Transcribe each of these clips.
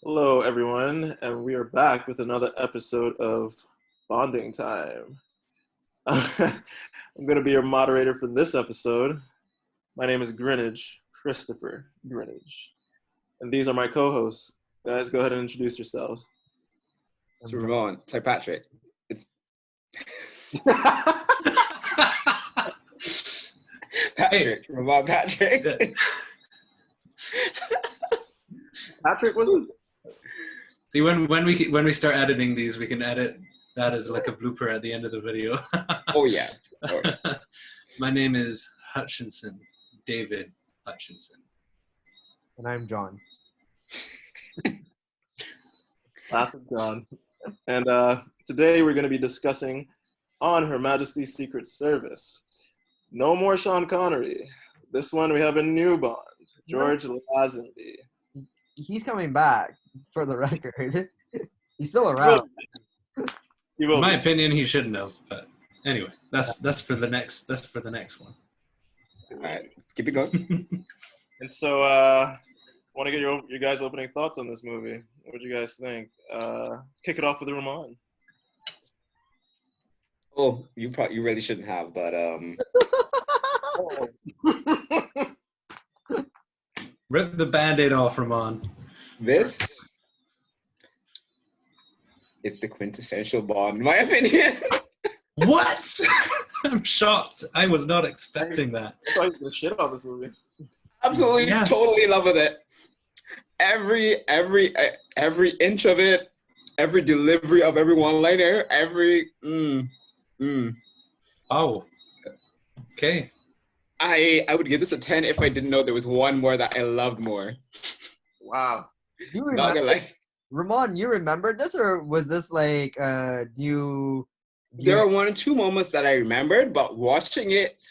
Hello, everyone, and we are back with another episode of Bonding Time. I'm going to be your moderator for this episode. My name is Greenwich, Christopher Greenwich, and these are my co-hosts. Guys, go ahead and introduce yourselves. It's Ramon. It's like Patrick. It's Patrick. Ramon Patrick. Patrick, was it? See, when we start editing these, we can edit that as like a blooper at the end of the video. Oh yeah. My name is Hutchinson, David Hutchinson. And I'm John. Classic John. And today we're going to be discussing on Her Majesty's Secret Service. No more Sean Connery. This one we have a new Bond, George Lazenby. He's coming back, for the record. He's still around. In my opinion, he shouldn't have. But anyway, that's for the next one. All right, let's keep it going. And so, I want to get your guys' opening thoughts on this movie. What do you guys think? Let's kick it off with Ramon. Oh, you really shouldn't have, but Rip the Band-Aid off, Ramon. This is the quintessential Bond, in my opinion. What? I'm shocked. I was not expecting that. I thought you were shit on this movie. Absolutely, Yes. Totally in love with it. Every inch of it, every delivery of every one-liner, every Oh. Okay. I would give this a 10 if I didn't know there was one more that I loved more. Wow. You Not remember, gonna lie. Ramon, you remembered this, or was this like you? There are one or two moments that I remembered, but watching it,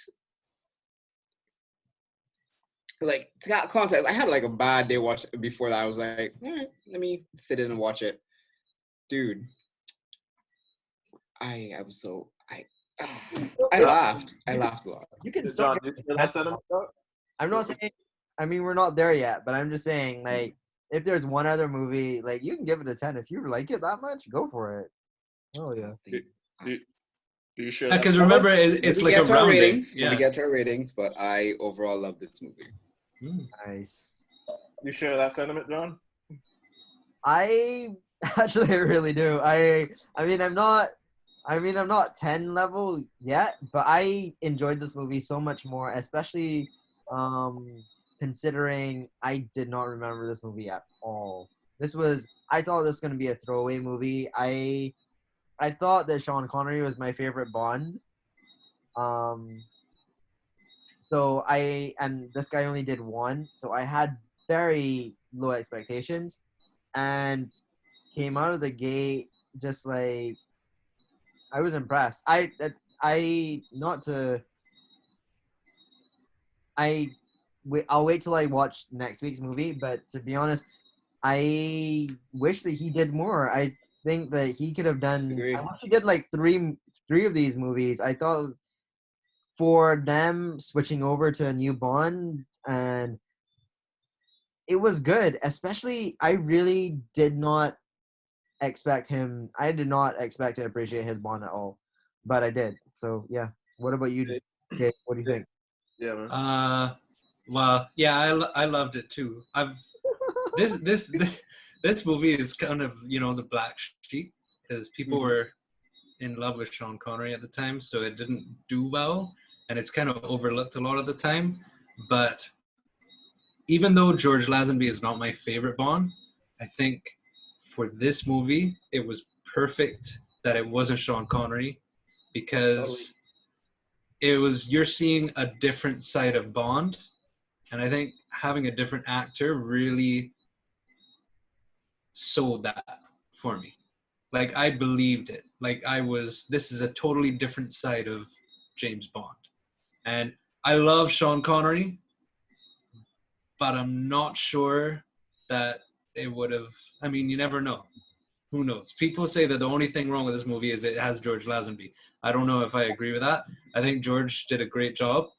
like, to got context, I had like a bad day before that. I was like, all right, let me sit in and watch it. Dude, I laughed. I laughed a lot. You can John, still. did you hear that sentiment? I'm not saying. I mean, we're not there yet, but I'm just saying, like, if there's one other movie, like, you can give it a 10 if you like it that much. Go for it. Oh yeah. Do you share that? Because remember, it's like a rounding. Ratings, when we Yeah. get to our ratings, but I overall love this movie. Nice. You share that sentiment, John? I actually really do. I mean, I'm not 10 level yet, but I enjoyed this movie so much more, especially considering I did not remember this movie at all. I thought this was going to be a throwaway movie. I thought that Sean Connery was my favorite Bond. And this guy only did one, so I had very low expectations and came out of the gate just like I was impressed. I'll wait till I watch next week's movie, but to be honest, I wish that he did more. I think that he could have done. Agreed. I wish he did like three of these movies. I thought for them switching over to a new Bond, and it was good. Especially, I really did not expect him. I did not expect to appreciate his Bond at all, but I did. So yeah. What about you, Jake? What do you think? Yeah, man. Well, yeah, I loved it too. This movie is kind of, the black sheep because people were in love with Sean Connery at the time, so it didn't do well, and it's kind of overlooked a lot of the time. But even though George Lazenby is not my favorite Bond, I think for this movie it was perfect that it wasn't Sean Connery, because you're seeing a different side of Bond. And I think having a different actor really sold that for me. Like, I believed it. Like, this is a totally different side of James Bond. And I love Sean Connery, but I'm not sure that it would have, you never know. Who knows? People say that the only thing wrong with this movie is it has George Lazenby. I don't know if I agree with that. I think George did a great job.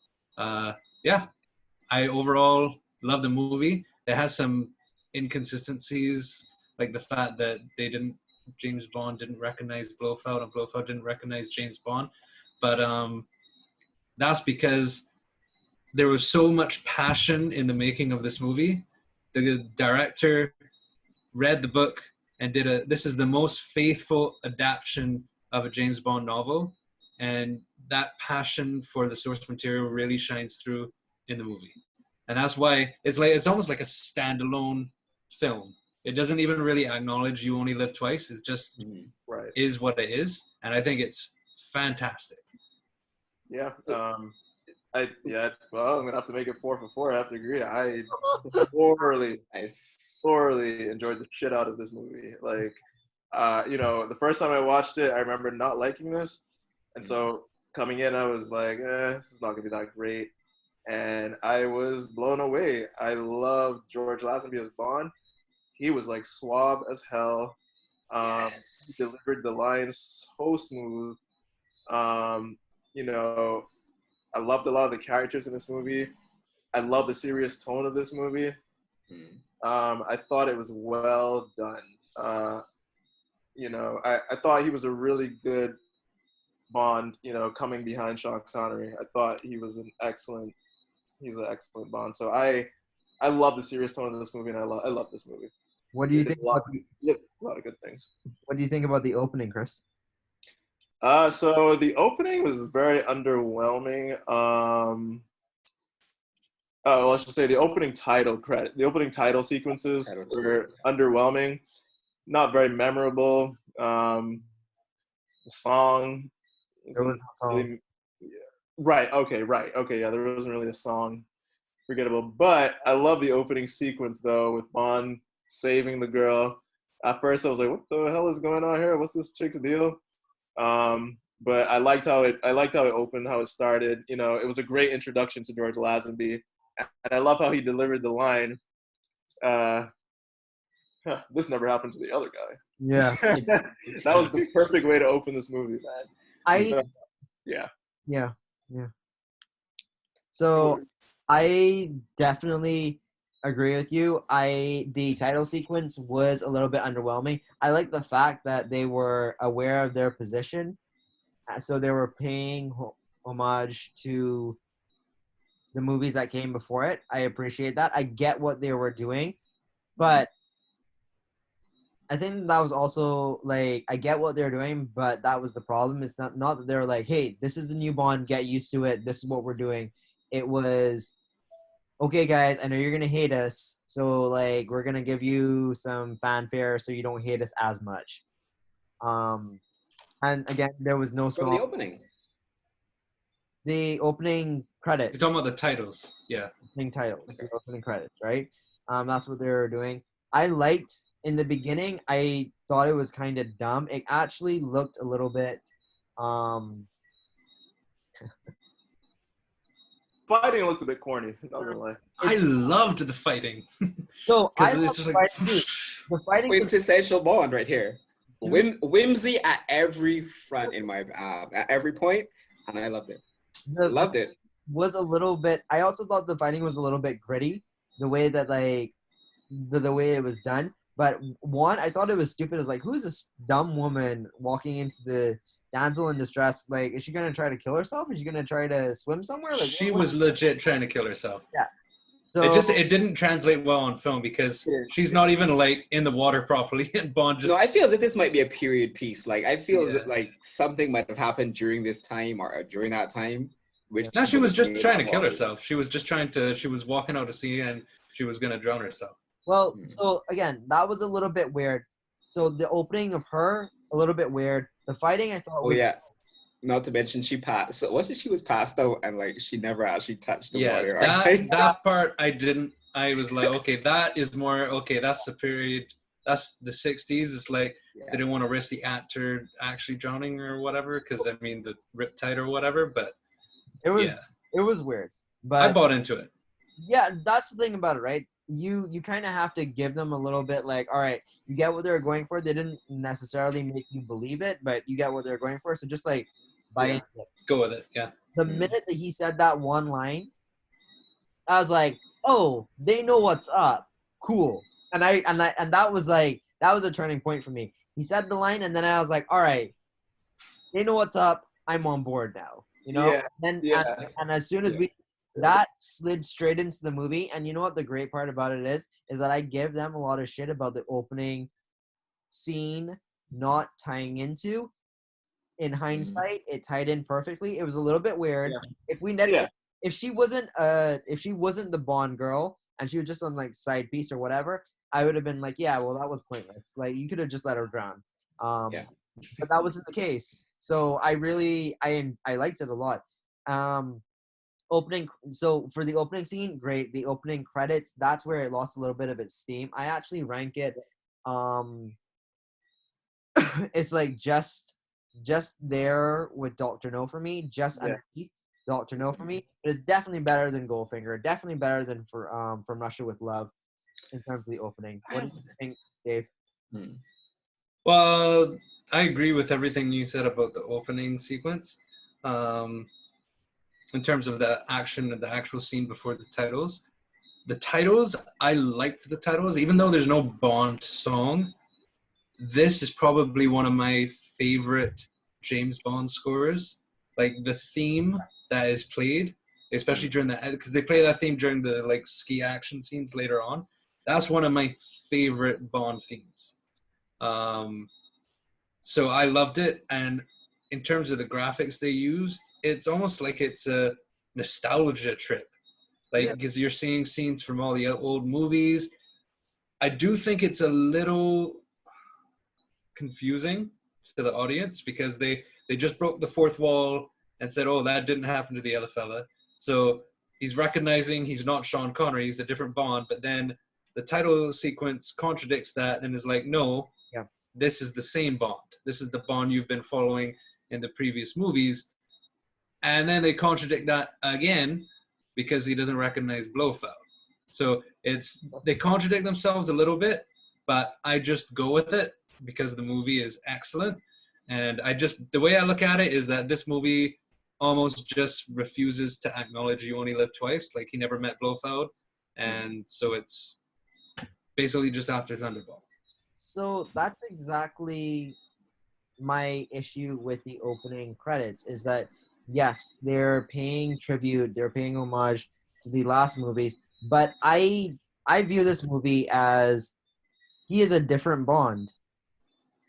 I overall love the movie. It has some inconsistencies like the fact that James Bond didn't recognize Blofeld and Blofeld didn't recognize James Bond, but that's because there was so much passion in the making of this movie. The director read the book and this is the most faithful adaptation of a James Bond novel, and that passion for the source material really shines through in the movie. And that's why it's almost like a standalone film. It doesn't even really acknowledge You Only Live Twice. It just is what it is, and I think it's fantastic. Yeah. Well, I'm gonna have to make it 4 for 4. I have to agree. I thoroughly enjoyed the shit out of this movie. Like, the first time I watched it, I remember not liking this, and so coming in, I was like, this is not gonna be that great, and I was blown away. I loved George Lazenby as Bond. He was like suave as hell. He delivered the lines so smooth. I loved a lot of the characters in this movie. I love the serious tone of this movie. I thought it was well done. I thought he was a really good Bond, coming behind Sean Connery. I thought he's an excellent Bond. So I love the serious tone of this movie, and I love this movie. What do you think about a lot of good things. What do you think about the opening, Chris? So the opening was very underwhelming. I should say the opening title sequences were underwhelming, not very memorable. The song, There was no song. really, right? Okay, yeah, there wasn't really a song. Forgettable, but I love the opening sequence though, with Bond saving the girl. At first, I was like, "What the hell is going on here? What's this chick's deal?" But I liked how it opened, how it started. It was a great introduction to George Lazenby, and I love how he delivered the line. This never happened to the other guy. Yeah. That was the perfect way to open this movie, man. Yeah. So I definitely agree with you. The title sequence was a little bit underwhelming. I like the fact that they were aware of their position, so they were paying homage to the movies that came before it. I appreciate that. I get what they were doing, but I think that was also like, I get what they're doing, but that was the problem. It's not that they're like, hey, this is the new Bond, get used to it, this is what we're doing. It was, okay, guys, I know you're gonna hate us, so like we're gonna give you some fanfare so you don't hate us as much. And again, there was no song. From the opening. The opening credits. You're talking about the titles, yeah. Opening titles, the opening credits, right? That's what they were doing. I liked, in the beginning, I thought it was kind of dumb. It actually looked a little bit, Fighting looked a bit corny, not gonna lie. I loved the fighting. So I Because love it's just the like, fighting too. The fighting was Quintessential Bond right here. Whimsy at every front in my at every point, and I loved it. Loved it. Was a little bit. I also thought the fighting was a little bit gritty, the way that like the way it was done. But one, I thought it was stupid. It was like, who is this dumb woman walking into the damsel in distress? Like, is she gonna try to kill herself? Is she gonna try to swim somewhere? Like, she was legit trying to kill herself. Yeah. So It didn't translate well on film because she's not even like in the water properly, and Bond just. No, I feel that this might be a period piece. Like, I feel that like something might have happened during this time or during that time. No, she was just trying to kill herself. She was just she was walking out to sea and she was gonna drown herself. Well, so again, that was a little bit weird. So the opening of her, a little bit weird. The fighting, I thought was. Oh, yeah. Not to mention she passed. So once she was passed out and like she never actually touched the water. That part I didn't. I was like, okay, that is more okay. That's the period. That's the 60s. It's like they didn't want to risk the actor actually drowning or whatever, because I mean the riptide or whatever. But it was weird. But I bought into it. Yeah, that's the thing about it, right? You kind of have to give them a little bit like, all right, you get what they're going for. They didn't necessarily make you believe it, but you get what they're going for. So just like buy into it. Go with it, yeah. The minute that he said that one line, I was like, oh, they know what's up. Cool. And that was like that was a turning point for me. He said the line, and then I was like, all right, they know what's up. I'm on board now. You know. Yeah, Then yeah, and as soon as yeah. we that slid straight into the movie, and you know what the great part about it is that I give them a lot of shit about the opening scene not tying into. In hindsight, it tied in perfectly. It was a little bit weird. Yeah. If we never, Yeah. if she wasn't the Bond girl and she was just some like side piece or whatever, I would have been like, yeah, well, that was pointless. Like you could have just let her drown. Yeah. But that wasn't the case. So I liked it a lot. Opening so for the opening scene, great. The opening credits, that's where it lost a little bit of its steam. I actually rank it. It's like just there with Dr. No for me, just Yeah. underneath Dr. No for me. But it's definitely better than Goldfinger, definitely better than for From Russia with Love in terms of the opening. What do you think, Dave? Well, I agree with everything you said about the opening sequence. In terms of the action and the actual scene before the titles. The titles, I liked the titles, even though there's no Bond song. This is probably one of my favorite James Bond scores. Like the theme that is played, especially during the, because they play that theme during the like ski action scenes later on. That's one of my favorite Bond themes. So I loved it, and in terms of the graphics they used, it's almost like it's a nostalgia trip. Like, because you're seeing scenes from all the old movies. I do think it's a little confusing to the audience because they just broke the fourth wall and said, oh, that didn't happen to the other fella. So he's recognizing he's not Sean Connery, he's a different Bond, but then the title sequence contradicts that and is like, no, this is the same Bond. This is the Bond you've been following in the previous movies. And then they contradict that again because he doesn't recognize Blofeld. So they contradict themselves a little bit, but I just go with it because the movie is excellent. And the way I look at it is that this movie almost just refuses to acknowledge you only live twice. Like he never met Blofeld. And so it's basically just after Thunderball. So that's exactly my issue with the opening credits is that yes, they're paying tribute, they're paying homage to the last movies, but I view this movie as he is a different Bond.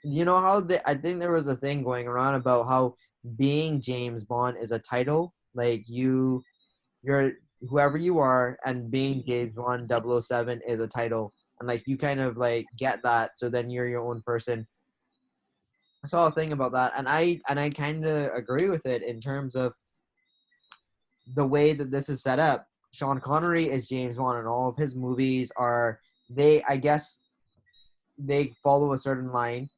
You know how I think there was a thing going around about how being James Bond is a title, like you're whoever you are, and being James Bond 007 is a title, and like you kind of like get that, so then you're your own person. I saw a thing about that, and I kind of agree with it in terms of the way that this is set up. Sean Connery is James Bond, and all of his movies I guess they follow a certain line.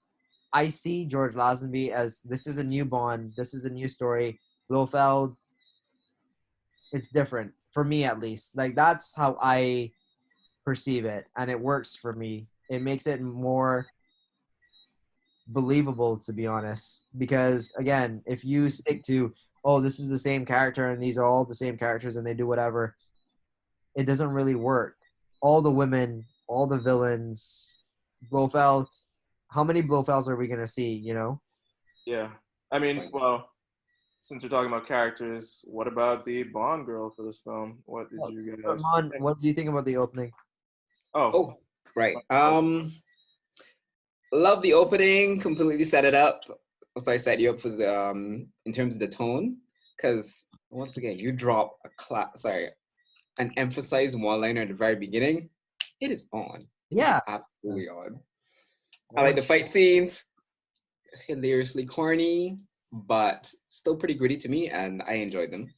I see George Lazenby as this is a new Bond, this is a new story. Blofeld, it's different for me at least. Like that's how I perceive it, and it works for me. It makes it more believable, to be honest, because again, if you stick to this is the same character and these are all the same characters and they do whatever, it doesn't really work. All the women, all the villains, Blofeld, how many Blofelds are we gonna see, you know? Yeah. I mean, well, since we're talking about characters, what about the Bond girl for this film? What did you guys think? What do you think about the opening? Oh, right. Love the opening. Completely set it up. So I set you up for the in terms of the tone, because once again, you drop an emphasized one-liner at the very beginning. It is on. Yeah, absolutely on. I like the fight scenes. Hilariously corny, but still pretty gritty to me, and I enjoyed them.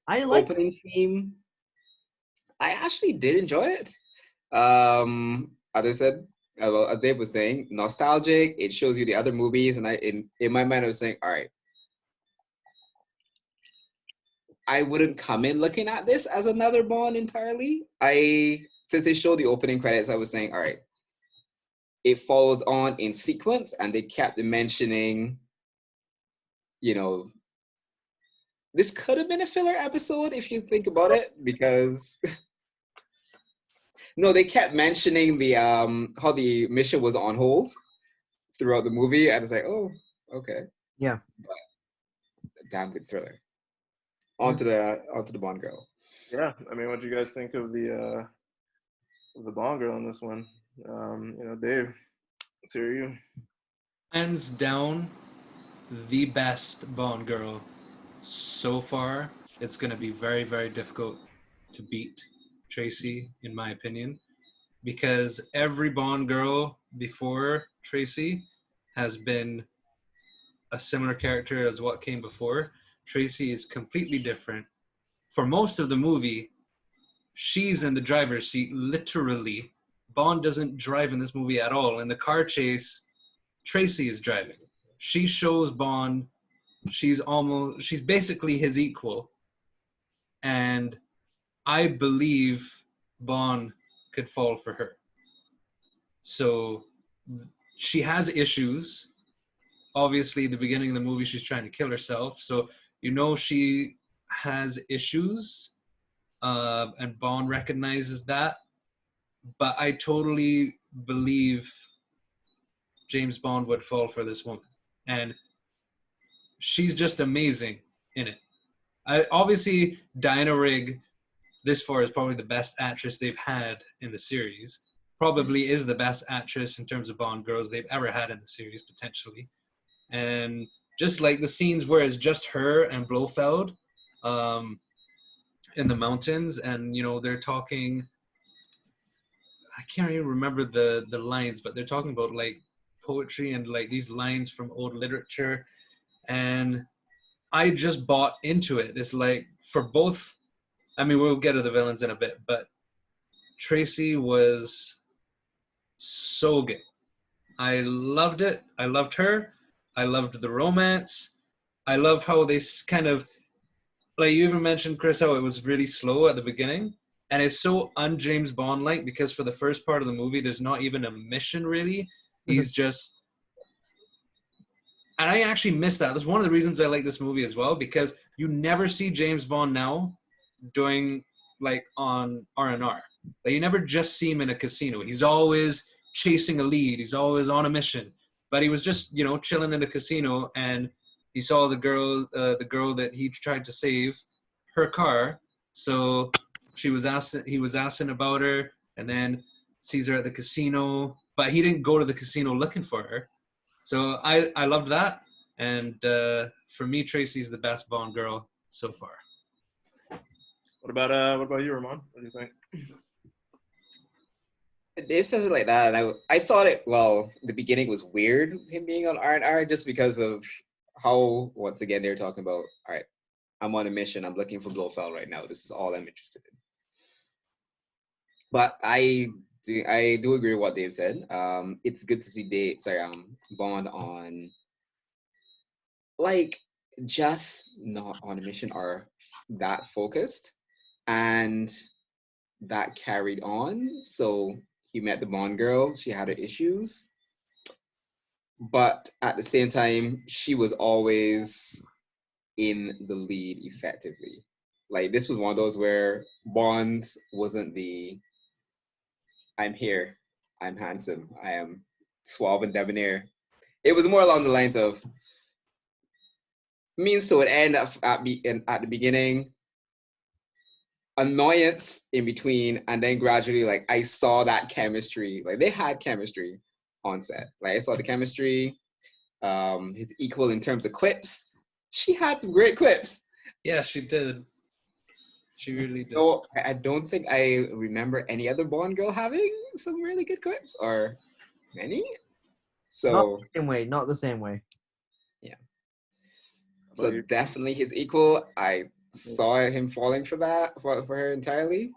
I like opening theme. I actually did enjoy it. As I said, as Dave was saying, nostalgic. It shows you the other movies, and in my mind, I was saying, all right, I wouldn't come in looking at this as another Bond entirely. Since they showed the opening credits, I was saying, all right, it follows on in sequence, and they kept mentioning, this could have been a filler episode if you think about it, because No, they kept mentioning the how the mission was on hold throughout the movie. I was like, oh, okay, Yeah. damn good thriller. Mm. Onto the Bond girl. Yeah, I mean, what do you guys think of the Bond girl in this one? Dave, let's hear you. Hands down, the best Bond girl so far. It's going to be very, very difficult to beat Tracy, in my opinion, because every Bond girl before Tracy has been a similar character as what came before. Tracy is completely different. For most of the movie, she's in the driver's seat, literally. Bond doesn't drive in this movie at all. In the car chase, Tracy is driving. She shows Bond she's basically his equal. And I believe Bond could fall for her. So she has issues. Obviously, the beginning of the movie, she's trying to kill herself. So, she has issues, and Bond recognizes that. But I totally believe James Bond would fall for this woman. And she's just amazing in it. Obviously, Diana Rigg, this far, is probably the best actress they've had in the series. Probably is the best actress in terms of Bond girls they've ever had in the series, potentially. And just like the scenes where it's just her and Blofeld in the mountains, and they're talking. I can't even remember the lines, but they're talking about like poetry and like these lines from old literature, and I just bought into it. It's like for both. I mean, we'll get to the villains in a bit, but Tracy was so good. I loved it. I loved her. I loved the romance. I love how they kind of, like you even mentioned, Chris, how it was really slow at the beginning. And it's so un-James Bond-like because for the first part of the movie, there's not even a mission, really. He's just... And I actually miss that. That's one of the reasons I like this movie as well, because you never see James Bond now doing, like, on R&R. Like, you never just see him in a casino. He's always chasing a lead. He's always on a mission. But he was just, chilling in a casino, and he saw the girl that he tried to save, her car. So he was asking about her, and then sees her at the casino. But he didn't go to the casino looking for her. So I loved that. And for me, Tracy's the best Bond girl so far. What about you, Ramon? What do you think? Dave says it like that, and I thought the beginning was weird, him being on R&R, just because of how, once again, they're talking about, all right, I'm on a mission, I'm looking for Blofeld right now, this is all I'm interested in. But I do agree with what Dave said. It's good to see Bond on, like, just not on a mission or that focused, and that carried on. So he met the Bond girl, she had her issues, but at the same time, she was always in the lead effectively. Like, this was one of those where Bond wasn't the, I'm here, I'm handsome, I am suave and debonair. It was more along the lines of means to an end at the beginning, annoyance in between, and then gradually, like, I saw that chemistry. Like, they had chemistry on set. Like, I saw the chemistry. His equal in terms of quips. She had some great quips. Yeah, she did. She really did. So I don't think I remember any other Bond girl having some really good quips, or many. So Not the same way. Yeah. So definitely his equal. I saw him falling for her entirely.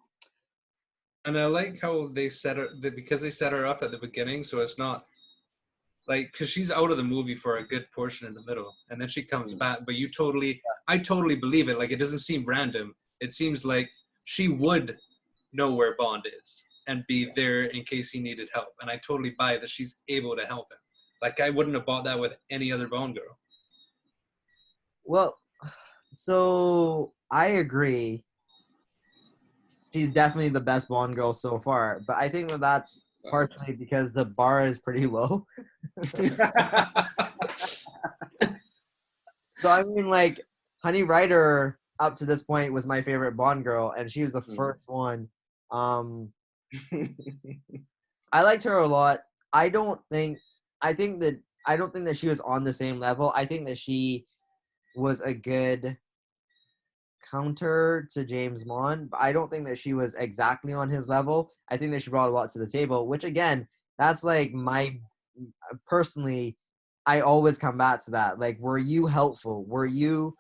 And I like how they set her, because they set her up at the beginning, so it's not like, because she's out of the movie for a good portion in the middle, and then she comes back. But I totally believe it. Like, it doesn't seem random. It seems like she would know where Bond is and be there in case he needed help. And I totally buy that she's able to help him. Like, I wouldn't have bought that with any other Bond girl. Well, so I agree. she's definitely the best Bond girl so far. But I think that that's partially because the bar is pretty low. So I mean, like, Honey Rider up to this point was my favorite Bond girl, and she was the first one. I liked her a lot. I don't think that she was on the same level. I think that she was a good counter to James Bond, but I don't think that she was exactly on his level. I think that she brought a lot to the table, which again, that's like my personally, I always come back to that. Like, were you helpful? Were you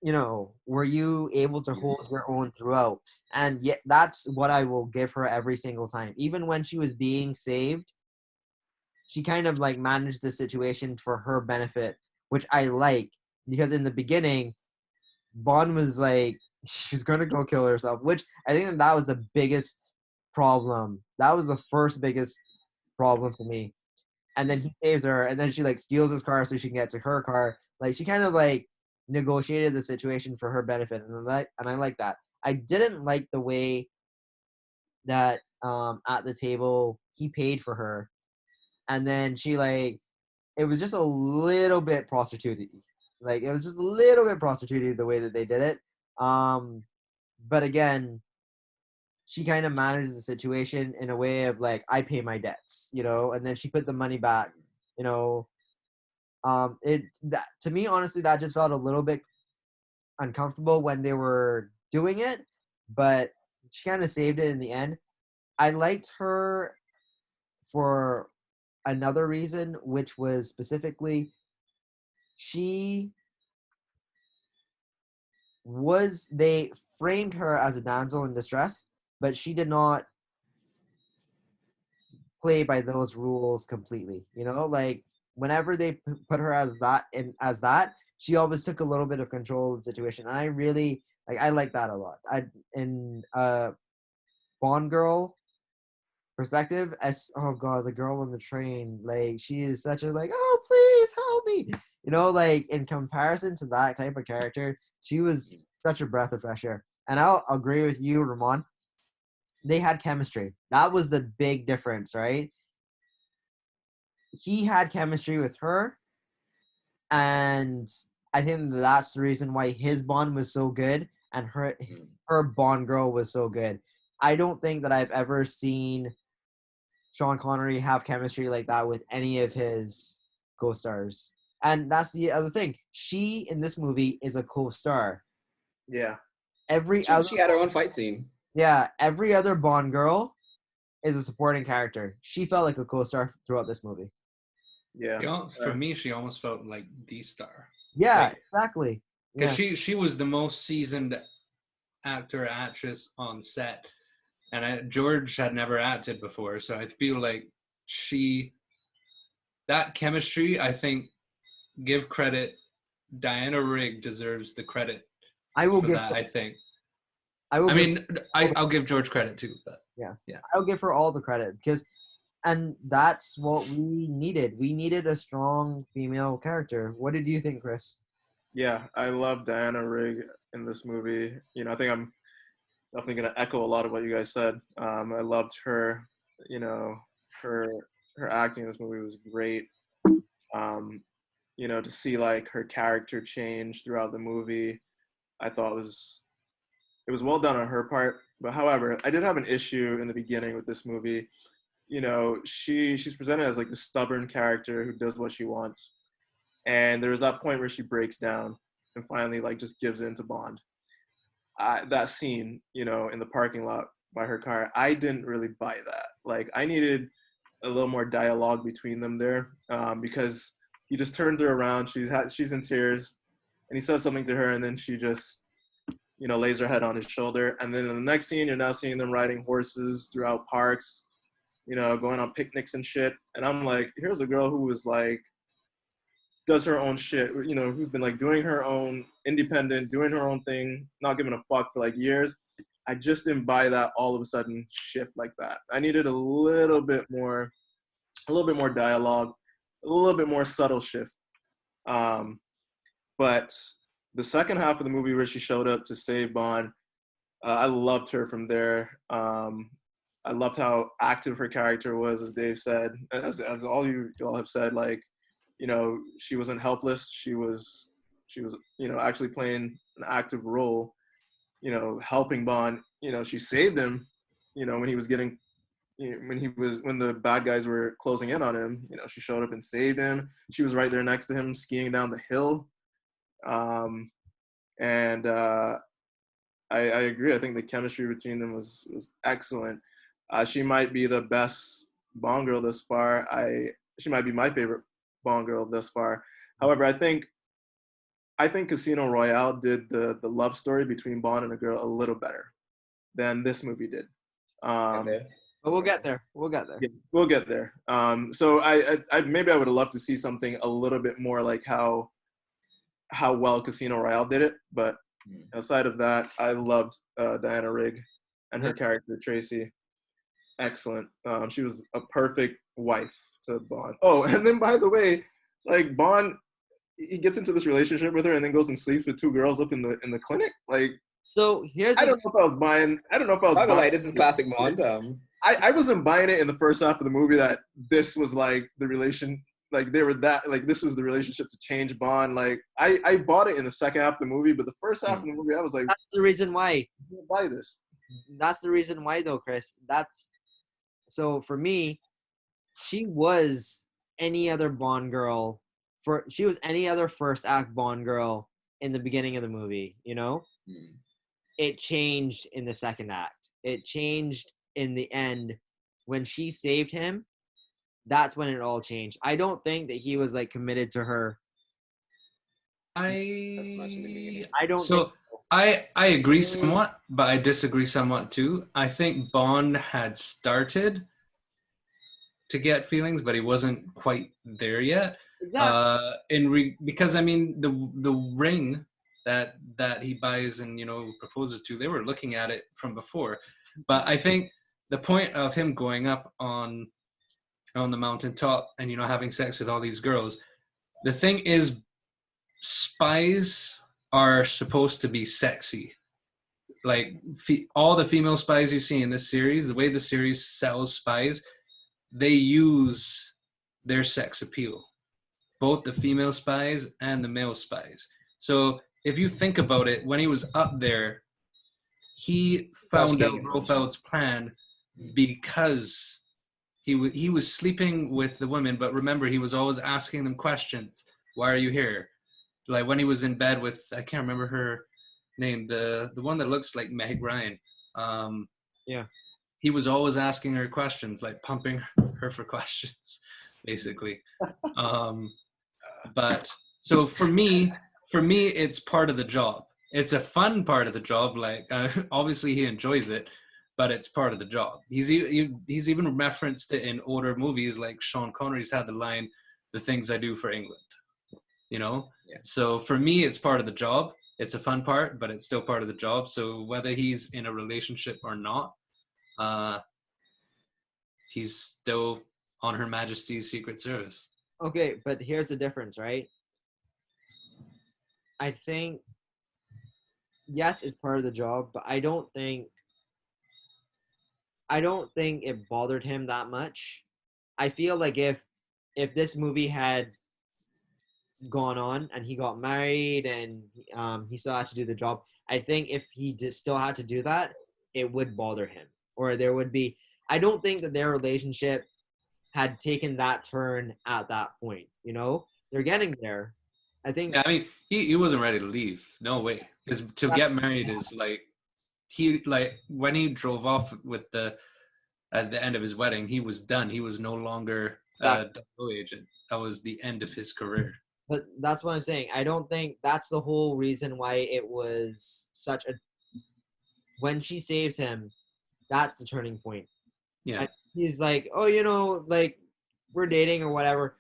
able to hold your own throughout? And yet that's what I will give her every single time. Even when she was being saved, she kind of like managed the situation for her benefit, which I like, because in the beginning, Bond was like, she's gonna go kill herself, which I think that was the biggest problem. That was the first biggest problem for me. And then he saves her, and then she like steals his car so she can get to her car. Like, she kind of like negotiated the situation for her benefit, and I like that. I didn't like the way that at the table he paid for her, and then she like, it was just a little bit prostituted. Like, it was just a little bit prostituted the way that they did it. But again, she kind of managed the situation in a way of like, I pay my debts, and then she put the money back, you know. That to me, honestly, that just felt a little bit uncomfortable when they were doing it, but she kind of saved it in the end. I liked her for another reason, which was specifically they framed her as a damsel in distress, but she did not play by those rules completely. Like, whenever they put her as that, she always took a little bit of control of the situation, and I really I like that a lot. In Bond girl perspective, as, oh god, the girl on the train, like, she is such a like, oh please help me, like, in comparison to that type of character, she was such a breath of fresh air. And I'll agree with you, Ramon. They had chemistry. That was the big difference, right? He had chemistry with her, and I think that's the reason why his Bond was so good and her Bond girl was so good. I don't think that I've ever seen Sean Connery have chemistry like that with any of his co-stars. And that's the other thing. She, in this movie, is a co-star. Yeah. She had her own fight scene. Yeah, every other Bond girl is a supporting character. She felt like a co-star throughout this movie. Yeah. For me, she almost felt like the star. Yeah, exactly. Because she was the most seasoned actor, actress on set. And George had never acted before, so I feel like that chemistry, I think, give credit. Diana Rigg deserves the credit for that, I think. I'll give George credit too, but yeah. I'll give her all the credit, and that's what we needed. We needed a strong female character. What did you think, Chris? Yeah, I love Diana Rigg in this movie. I think I'm definitely going to echo a lot of what you guys said. I loved her. Her acting in this movie was great. To see like her character change throughout the movie, I thought it was well done on her part. But however, I did have an issue in the beginning with this movie. She's presented as like the stubborn character who does what she wants, and there was that point where she breaks down and finally like just gives in to Bond. That scene, in the parking lot by her car, I didn't really buy that. Like, I needed a little more dialogue between them there, because he just turns her around. She's in tears, and he says something to her, and then she just, lays her head on his shoulder. And then in the next scene, you're now seeing them riding horses throughout parks, going on picnics and shit. And I'm like, here's a girl who was like, does her own shit, who's been like doing her own independent, doing her own thing, not giving a fuck for like years. I just didn't buy that all of a sudden shift like that. I needed a little bit more dialogue, a little bit more subtle shift. But the second half of the movie where she showed up to save Bond, I loved her from there. I loved how active her character was, as Dave said, and as all you all have said. Like, you know, she wasn't helpless. She was, you know, actually playing an active role. You know, helping Bond. You know, she saved him. You know, when he was getting, you know, when the bad guys were closing in on him. You know, she showed up and saved him. She was right there next to him, skiing down the hill. And I agree. I think the chemistry between them was excellent. She might be the best Bond girl thus far. She might be my favorite Bond girl thus far. However, I think Casino Royale did the love story between Bond and a girl a little better than this movie did. But we'll get there. We'll get there. Yeah, we'll get there. So I maybe I would have loved to see something a little bit more like how well Casino Royale did it. But aside of that, I loved Diana Rigg and her character Tracy. Excellent. She was a perfect wife to Bond. Oh, and then by the way, like Bond, he gets into this relationship with her and then goes and sleeps with two girls up in the clinic. Like, so here's I don't know if I was buying. I don't know if I was. I'm like, this is classic Bond. I wasn't buying it in the first half of the movie that this was like the relation. Like they were that. Like this was the relationship to change Bond. Like I bought it in the second half of the movie, but the first half of the movie, I was like, that's the reason why. I can't buy this. That's the reason why, though, Chris. So for me, she was any other Bond girl. She was any other first act Bond girl in the beginning of the movie. You know, it changed in the second act. It changed in the end when she saved him. That's when it all changed. I don't think that he was like committed to her. I don't. So I agree somewhat, but I disagree somewhat too. I think Bond had started to get feelings, but he wasn't quite there yet. Exactly. Because I mean the ring that he buys and proposes to, they were looking at it from before. But I think the point of him going up on the mountaintop and having sex with all these girls, the thing is, spies are supposed to be sexy. Like all the female spies you see in this series, the way the series sells spies, they use their sex appeal, both the female spies and the male spies. So if you think about it, when he was up there, he found out Rofeld's plan because he was sleeping with the women, but remember, he was always asking them questions. Why are you here? Like when he was in bed with, I can't remember her name, the one that looks like Meg Ryan. Yeah. He was always asking her questions, like pumping her for questions, basically. But so for me, it's part of the job. It's a fun part of the job. Like obviously he enjoys it, but it's part of the job. He's even referenced it in older movies, like Sean Connery's had the line, "The things I do for England." Yeah. So for me, it's part of the job. It's a fun part, but it's still part of the job. So whether he's in a relationship or not, he's still on Her Majesty's Secret Service. Okay, but here's the difference, right? I think, yes, it's part of the job, but I don't think it bothered him that much. I feel like if this movie had gone on and he got married and he still had to do the job, I think if he just still had to do that, it would bother him, or there would be. I don't think that their relationship had taken that turn at that point. They're getting there. I think. Yeah, I mean, he wasn't ready to leave. No way. Because to get married is when he drove off with at the end of his wedding, he was done. He was no longer a double agent. That was the end of his career. But that's what I'm saying. I don't think that's the whole reason why it was such a. When she saves him, that's the turning point. Yeah. And he's like, oh, like we're dating or whatever.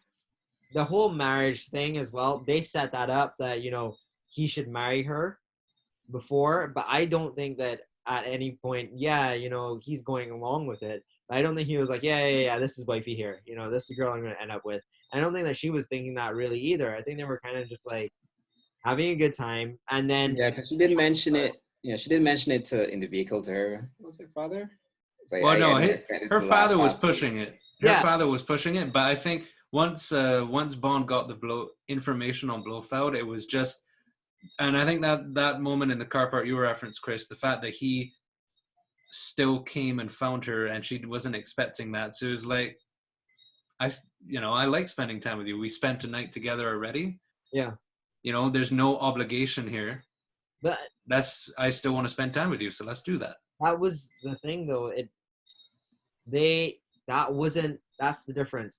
The whole marriage thing as well, they set that up that, he should marry her before. But I don't think that at any point, he's going along with it. I don't think he was like, yeah, this is wifey here. This is the girl I'm going to end up with. I don't think that she was thinking that really either. I think they were kind of just like having a good time. And then. Yeah, because she did mention it Yeah, she did mention it in the vehicle to her. Was her father? It's like, Well, no, didn't expect this her to last father was past two. pushing it. Her Yeah. father was pushing it, but I think once Bond got the information on Blofeld, it was just, and I think that moment in the car park you referenced, Chris, the fact that he still came and found her and she wasn't expecting that. So it was like, I like spending time with you. We spent a night together already. Yeah. There's no obligation here. But I still want to spend time with you, so let's do that. that was the thing, though. That's the difference.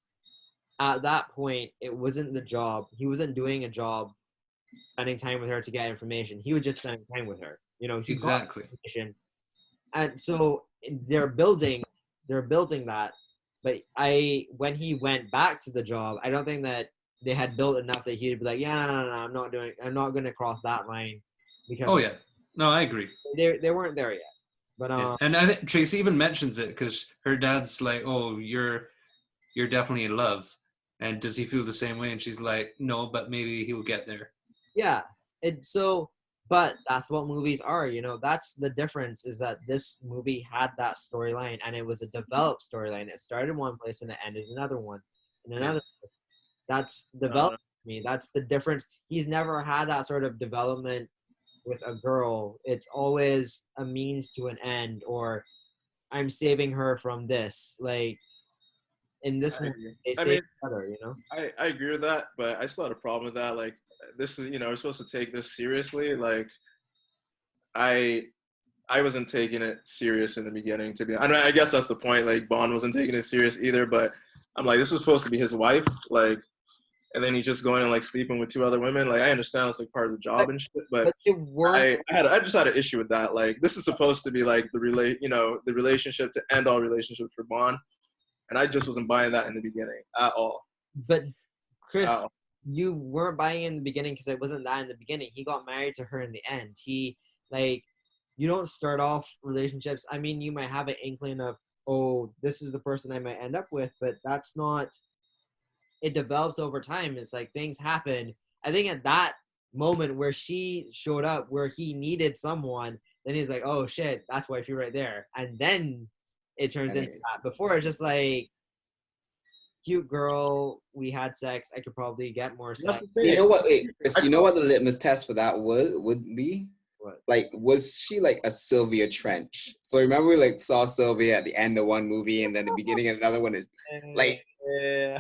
At that point, it wasn't the job. He wasn't doing a job, spending time with her to get information. He was just spending time with her. He Exactly. got information. And so they're building that. But when he went back to the job, I don't think that they had built enough that he'd be like, yeah, no, I'm not going to cross that line. Because Oh, yeah. No, I agree. They weren't there yet. But Yeah. And I think Tracy even mentions it because her dad's like, oh, you're definitely in love. And does he feel the same way? And she's like, no, but maybe he'll get there. Yeah. But that's what movies are, that's the difference, is that this movie had that storyline, and it was a developed storyline. It started one place and it ended another one in another place. That's developed to me. That's the difference. He's never had that sort of development with a girl. It's always a means to an end, or I'm saving her from this. Like in this movie, they save each other, I agree with that, but I still had a problem with that. Like, this is, we're supposed to take this seriously. Like, I wasn't taking it serious in the beginning, to be honest. I guess that's the point. Like, Bond wasn't taking it serious either, but I'm like, this was supposed to be his wife. Like, and then he's just going and like sleeping with 2 other women. Like, I understand it's like part of the job and shit, but I just had an issue with that. Like, this is supposed to be like the relationship to end all relationships for Bond, and I just wasn't buying that in the beginning at all. But Chris, you weren't buying in the beginning because it wasn't that in the beginning. He got married to her in the end. You don't start off relationships. I mean, you might have an inkling of, oh, this is the person I might end up with, but that's not. It develops over time. It's like things happen. I think at that moment where she showed up, where he needed someone, then he's like, oh shit, that's wifey right there. And then it turns into that. Before, it's just like, cute girl, we had sex, I could probably get more sex. You know what, Chris, you know what the litmus test for that would be? What? Like, was she like a Sylvia Trench? So remember we like saw Sylvia at the end of one movie and then the beginning of another one. Like,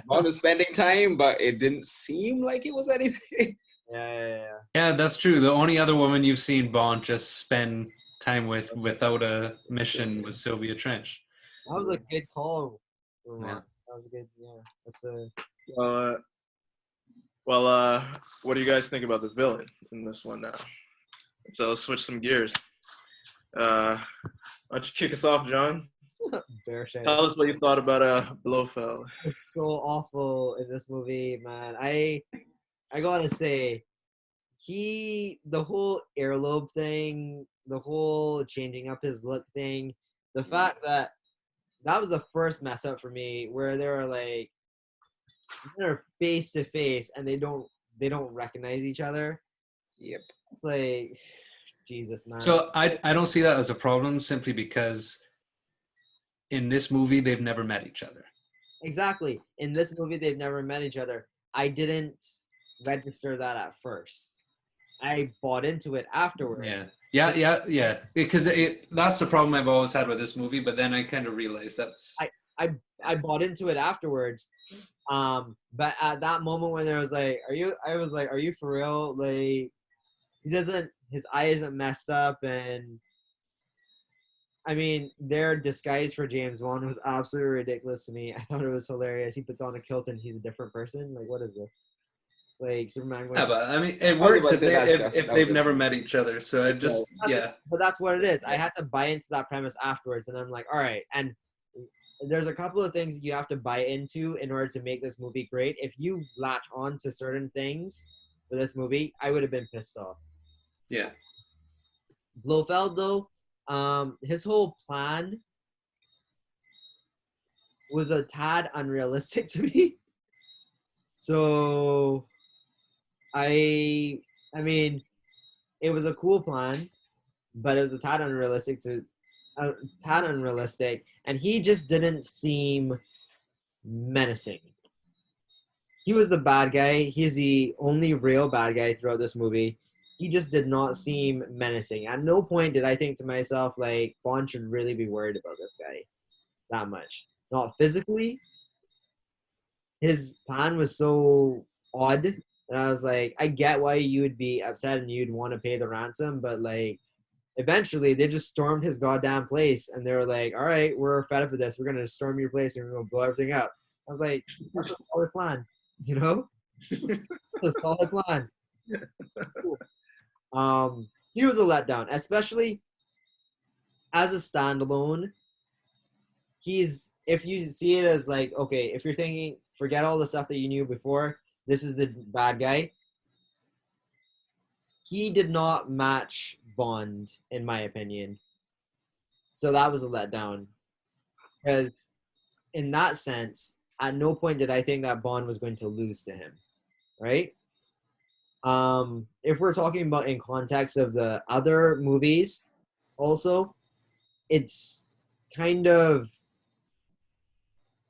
Bond was spending time, but it didn't seem like it was anything. Yeah, that's true. The only other woman you've seen Bond just spend time with without a mission was Sylvia Trench. That was a good call. Yeah. That was a good, that's a... Well, what do you guys think about the villain in this one now? So let's switch some gears. Why don't you kick us off, John? Tell us what you thought about Blofeld. It's so awful in this movie, man. I gotta say, the whole earlobe thing, the whole changing up his look thing, the fact that was the first mess up for me, where they're face to face and they don't recognize each other. Yep. It's like, Jesus, man. So I don't see that as a problem, simply because in this movie they've never met each other. Exactly. In this movie they've never met each other. I didn't register that at first. I bought into it afterwards. Yeah. Because that's the problem I've always had with this movie, but then I kind of realized that's... I bought into it afterwards. But at that moment when there was like, are you for real? Like, his eye isn't messed up, and I mean, their disguise for James Bond was absolutely ridiculous to me. I thought it was hilarious. He puts on a kilt and he's a different person. Like, what is this? It's like Superman going... Yeah, but I mean, it works if they've never met each other. So it just, But that's what it is. I had to buy into that premise afterwards, and I'm like, all right. And there's a couple of things you have to buy into in order to make this movie great. If you latch on to certain things for this movie, I would have been pissed off. Yeah. Blofeld, though, his whole plan was a tad unrealistic to me. So, I mean, it was a cool plan, but it was a tad unrealistic, and he just didn't seem menacing. He was the bad guy. He's the only real bad guy throughout this movie. He just did not seem menacing. At no point did I think to myself, like, Bond should really be worried about this guy that much. Not physically. His plan was so odd. And I was like, I get why you would be upset and you'd want to pay the ransom, but, like, eventually they just stormed his goddamn place and they were like, all right, we're fed up with this. We're going to storm your place and we're going to blow everything up. I was like, that's a solid plan, you know? That's a solid plan. He was a letdown, especially as a standalone. If you see it as like, okay, if you're thinking, forget all the stuff that you knew before, this is the bad guy. He did not match Bond, in my opinion. So that was a letdown. Because in that sense, at no point did I think that Bond was going to lose to him. Right? If we're talking about in context of the other movies, also, it's kind of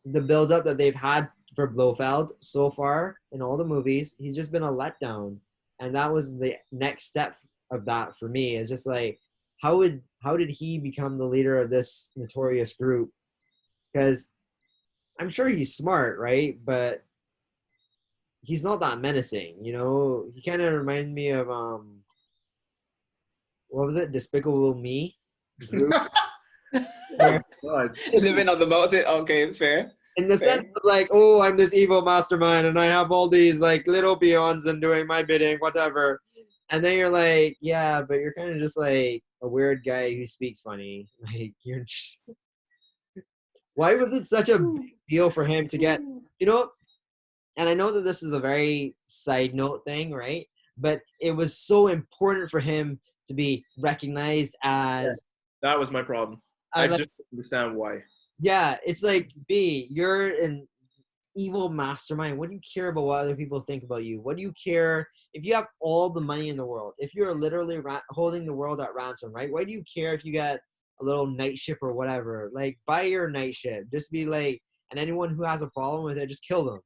the build-up that they've had for Blofeld so far in all the movies. He's just been a letdown. And that was the next step of that for me. It's just like, how did he become the leader of this notorious group? Because I'm sure he's smart, right? But he's not that menacing, you know? He kind of reminded me of, what was it? Despicable Me? Oh, God. Living on the mountain. Okay, fair. In the Fair. sense of like, oh, I'm this evil mastermind and I have all these like little peons and doing my bidding, whatever. And then you're like, yeah, but you're kind of just like a weird guy who speaks funny. Like, you're just... Why was it such a big deal for him to get, you know? And I know that this is a very side note thing, right? But it was so important for him to be recognized as... That was my problem. I just don't understand why. Yeah, it's like, B, you're an evil mastermind. What do you care about what other people think about you? What do you care if you have all the money in the world? If you're literally holding the world at ransom, right? Why do you care if you get a little night ship or whatever? Like, buy your night ship. Just be like, and anyone who has a problem with it, just kill them.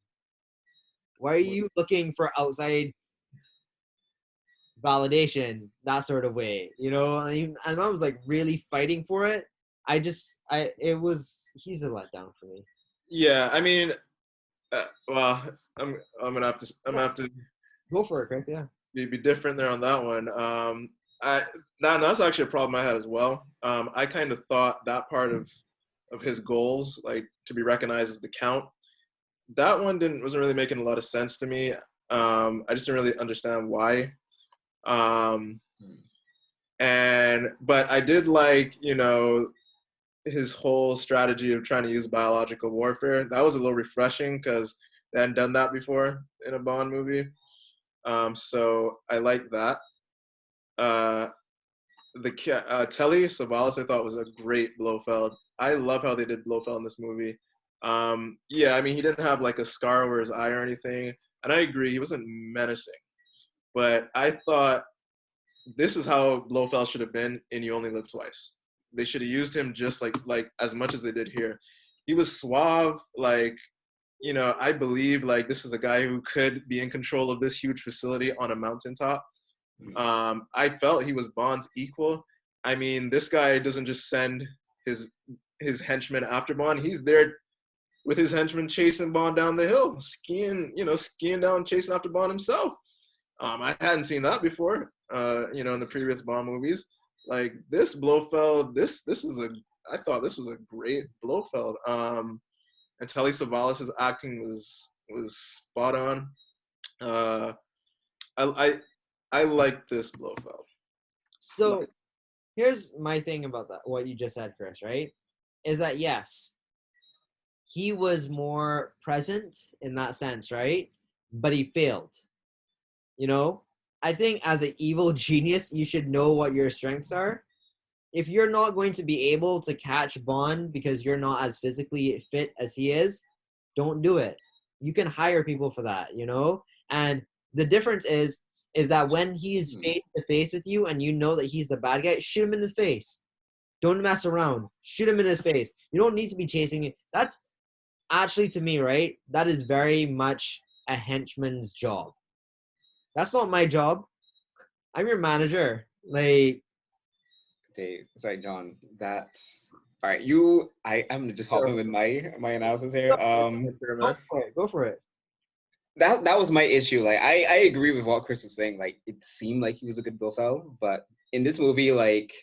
Why are you looking for outside validation that sort of way? You know, and I was like really fighting for it. He's a letdown for me. Yeah, I mean, well, I'm gonna have to Go for it, Chris. Yeah. be different there on that one. That's actually a problem I had as well. I kind of thought that part of his goals, like to be recognized as the Count, that one wasn't really making a lot of sense to me. I just didn't really understand why. But I did like, you know, his whole strategy of trying to use biological warfare. That was a little refreshing because they hadn't done that before in a Bond movie. So I like that. Telly Savalas I thought was a great Blofeld. I love how they did Blofeld in this movie. Yeah, I mean, he didn't have like a scar over his eye or anything. And I agree, he wasn't menacing. But I thought this is how Blofeld should have been in You Only Live Twice. They should have used him just like as much as they did here. He was suave, like, you know, I believe like this is a guy who could be in control of this huge facility on a mountaintop. I felt he was Bond's equal. I mean, this guy doesn't just send his henchmen after Bond. He's there with his henchmen chasing Bond down the hill, skiing down, chasing after Bond himself. I hadn't seen that before, you know, in the previous Bond movies. Like this Blofeld, I thought this was a great Blofeld. And Telly Savalas' acting was spot on. I like this Blofeld. So here's my thing about that, what you just said, Chris, right? Is that yes, he was more present in that sense, right? But he failed. You know? I think as an evil genius, you should know what your strengths are. If you're not going to be able to catch Bond because you're not as physically fit as he is, don't do it. You can hire people for that, you know? And the difference is is that when he's face to face with you and you know that he's the bad guy, shoot him in the face. Don't mess around. Shoot him in his face. You don't need to be chasing it. That's actually, to me, right? That is very much a henchman's job. That's not my job. I'm your manager. Like, Dave, sorry, John. That's all right. I'm gonna just hop in with my analysis here. Go for it. That was my issue. Like, I agree with what Chris was saying. Like, it seemed like he was a good Blofeld, but in this movie, like,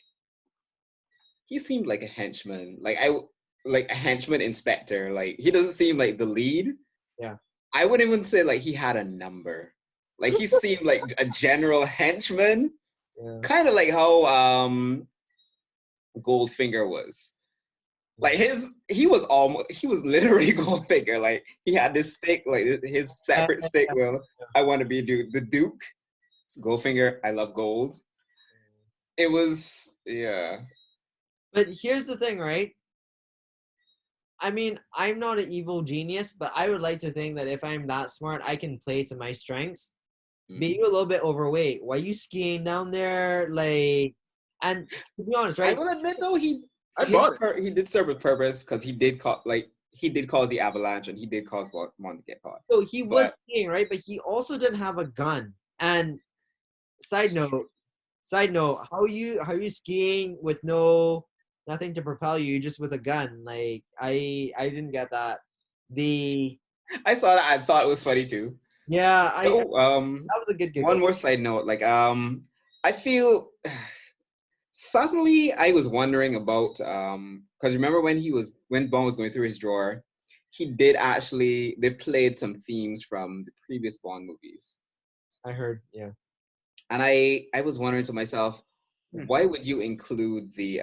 he seemed like a henchman. Like a henchman inspector. Like, he doesn't seem like the lead. Yeah. I wouldn't even say like he had a number. Like, he seemed like a general henchman. Yeah. Kind of like how Goldfinger was. Like, he was literally Goldfinger. Like, he had this stick, like his separate stick. Well, I want to be the Duke. It's Goldfinger. I love gold. It was, yeah. But here's the thing, right? I mean, I'm not an evil genius, but I would like to think that if I'm that smart, I can play to my strengths. But you a little bit overweight. Why are you skiing down there? Like, and to be honest, right? I will admit though, he did serve a purpose because he did cause the avalanche and he did cause one to get caught. So he was skiing, right? But he also didn't have a gun. And side note, how are you skiing with nothing to propel you, just with a gun? Like, I didn't get that. I saw that. I thought it was funny too. Yeah, that was a good giggle. One more side note, like I feel suddenly I was wondering about because remember when Bond was going through his drawer, they played some themes from the previous Bond movies. I heard, yeah. And I was wondering to myself, why would you include the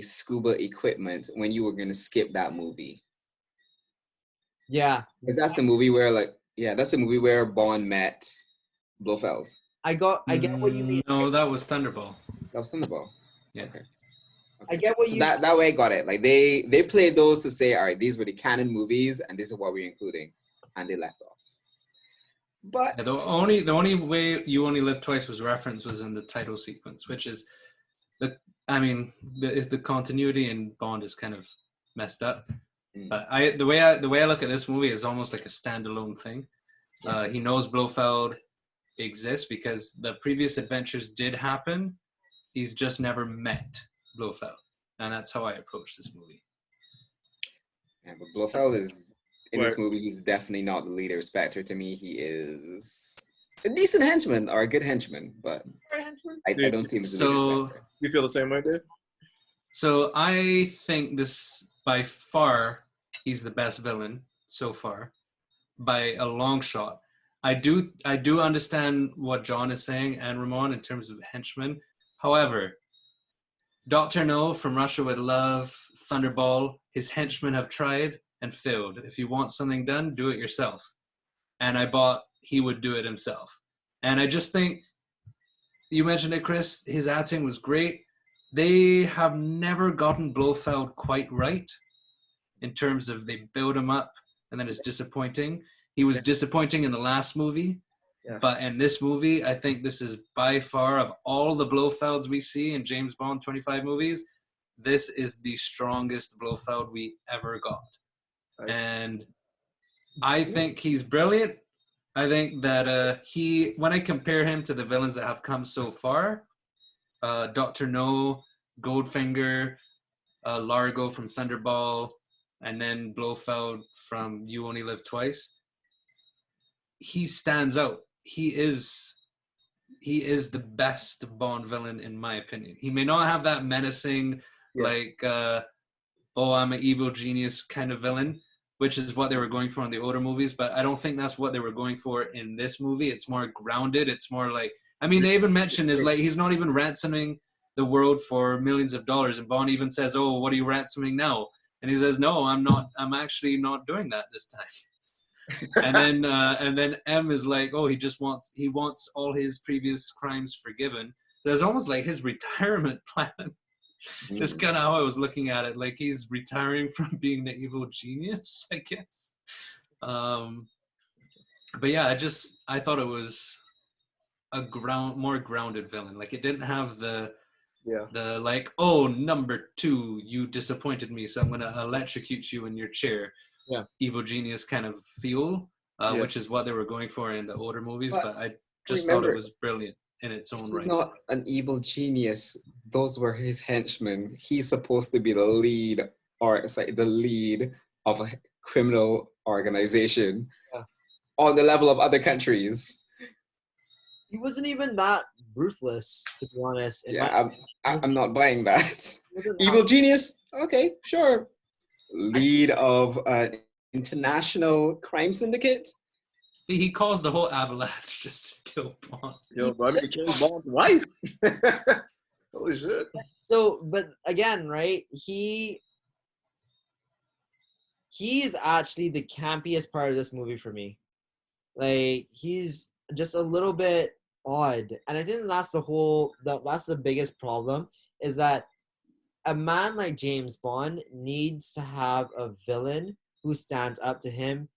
scuba equipment when you were going to skip that movie? Yeah. Because that's the movie where Bond met Blofeld. I get what you mean. No, that was Thunderball. That was Thunderball. Yeah. Okay. I get what so you that way I got it. Like they played those to say, all right, these were the canon movies and this is what we're including. And they left off. But yeah, the only way You Only Live Twice was referenced was in the title sequence, which is the continuity in Bond is kind of messed up. But the way I look at this movie is almost like a standalone thing. He knows Blofeld exists because the previous adventures did happen. He's just never met Blofeld, and that's how I approach this movie. Yeah, but Blofeld is in this movie. He's definitely not the leader. Spectre to me, he is a decent henchman or a good henchman, but I don't see him as a leader. Spectre. You feel the same way, Dave? So I think this, by far, he's the best villain so far, by a long shot. I do understand what John is saying and Ramon in terms of henchmen. However, Dr. No from Russia with Love, Thunderball, his henchmen have tried and failed. If you want something done, do it yourself. And I bought he would do it himself. And I just think, you mentioned it, Chris, his acting was great. They have never gotten Blofeld quite right in terms of they build him up and then it's disappointing. He was disappointing in the last movie, but in this movie, I think this is by far, of all the Blofelds we see in James Bond 25 movies, this is the strongest Blofeld we ever got. And I think he's brilliant. I think that when I compare him to the villains that have come so far, Dr. No, Goldfinger, Largo from Thunderball, and then Blofeld from You Only Live Twice, he stands out. He is the best Bond villain in my opinion. He may not have that menacing, I'm an evil genius kind of villain, which is what they were going for in the older movies, but I don't think that's what they were going for in this movie. It's more grounded. It's more like, I mean, they even mention is like, he's not even ransoming the world for millions of dollars. And Bond even says, oh, what are you ransoming now? And he says, no, I'm actually not doing that this time. and then M is like, oh, he wants all his previous crimes forgiven. There's almost like his retirement plan. That's kind of how I was looking at it. Like he's retiring from being the evil genius, I guess. But yeah, I thought it was a more grounded villain. Like it didn't have the Yeah. like, oh, number 2, you disappointed me, so I'm gonna electrocute you in your chair. Yeah. Evil genius kind of feel, Yeah. which is what they were going for in the older movies. But But I just thought remember, it was brilliant in its own he's right. not an evil genius. Those were his henchmen. He's supposed to be the lead, or sorry, the lead of a criminal organization Yeah. on the level of other countries. He wasn't even that ruthless, to be honest. Yeah, I'm not buying that. wasn't Evil genius? Okay, sure. Lead of an international crime syndicate? He caused the whole avalanche just to kill Bond. Yo, but I mean, he killed Bond's wife. Holy shit. So, but again, right? He's actually the campiest part of this movie for me. Like, he's just a little bit odd, and I think that's that's the biggest problem, is that a man like James Bond needs to have a villain who stands up to him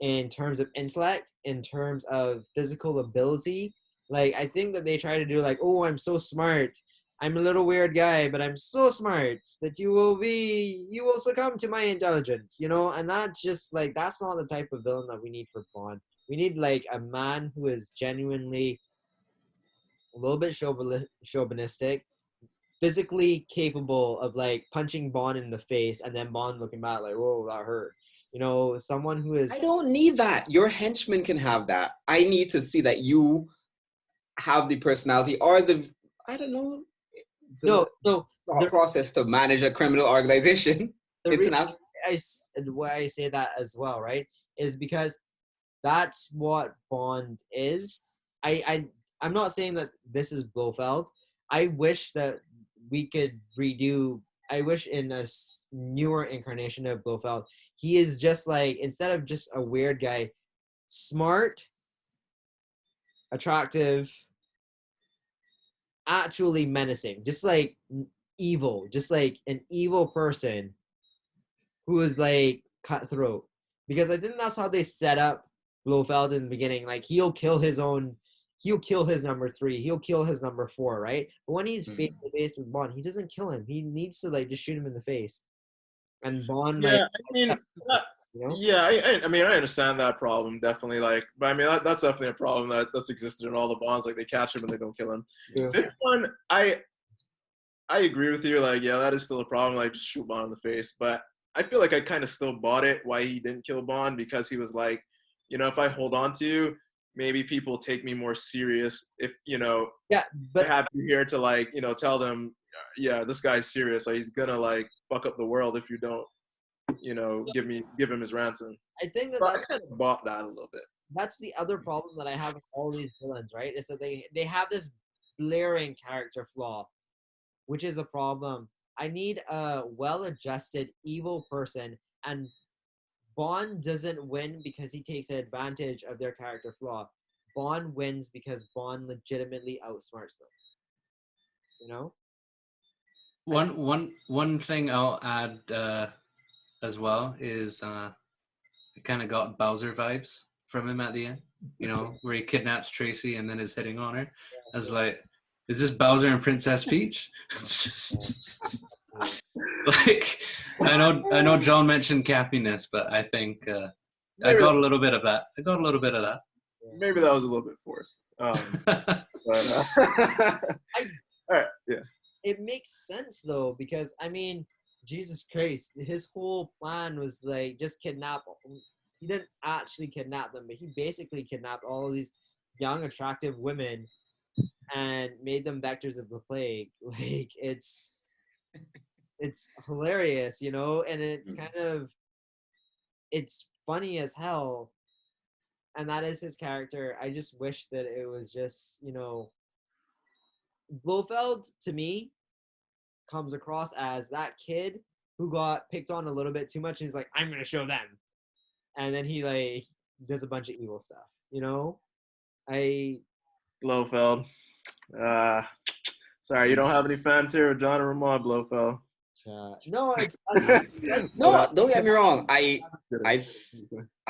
in terms of intellect, in terms of physical ability. Like, I think that they try to do like, oh, I'm so smart, I'm a little weird guy, but I'm so smart that you will succumb to my intelligence, and that's just like, that's not the type of villain that we need for Bond. We need like a man who is genuinely a little bit chauvinistic, physically capable of like punching Bond in the face, and then Bond looking back like, whoa, that hurt. Someone who is. I don't need that. Your henchman can have that. I need to see that you have the personality or I don't know, the thought process to manage a criminal organization. International. Why I say that as well, right, is because that's what Bond is. I'm not saying that this is Blofeld. I wish that we could redo. I wish in a newer incarnation of Blofeld, he is just like, instead of just a weird guy, smart, attractive, actually menacing, just like evil, just like an evil person who is like cutthroat. Because I think that's how they set up Blofeld in the beginning. Like, he'll kill his number 3, he'll kill his number 4, right? But when he's face to face with Bond, he doesn't kill him. He needs to like just shoot him in the face. And Bond, yeah, like, I mean, yeah, I mean, I understand that problem definitely. Like, but I mean, that's definitely a problem that's existed in all the Bonds. Like, they catch him and they don't kill him. Yeah. This one, I agree with you. Like, yeah, that is still a problem. Like, just shoot Bond in the face. But I feel like I kind of still bought it why he didn't kill Bond, because he was like, if I hold on to you, maybe people take me more serious. If yeah, but I have you here to like, tell them, yeah, this guy's serious. Like, he's gonna like fuck up the world if you don't, give him his ransom. I think that I kind of bought that a little bit. that's the other problem that I have with all these villains, right? Is that they have this blaring character flaw, which is a problem. I need a well-adjusted evil person, and Bond doesn't win because he takes advantage of their character flaw. Bond wins because Bond legitimately outsmarts them. One thing I'll add as well is it kind of got Bowser vibes from him at the end. Where he kidnaps Tracy and then is hitting on her. I was like, is this Bowser and Princess Peach? Like, I know John mentioned campiness, but I think I got a little bit of that. Maybe that was a little bit forced. But, all right, yeah. It makes sense though, because I mean, Jesus Christ, his whole plan was like just kidnap. He didn't actually kidnap them, but he basically kidnapped all of these young, attractive women and made them vectors of the plague. Like, it's hilarious, and it's kind of, it's funny as hell, and that is his character. I just wish that it was just, Blofeld to me comes across as that kid who got picked on a little bit too much, and he's like, I'm gonna show them, and then he like does a bunch of evil stuff. Blofeld. Sorry, you don't have any fans here with John and Ramon Blofeld. No, it's no, don't get me wrong. I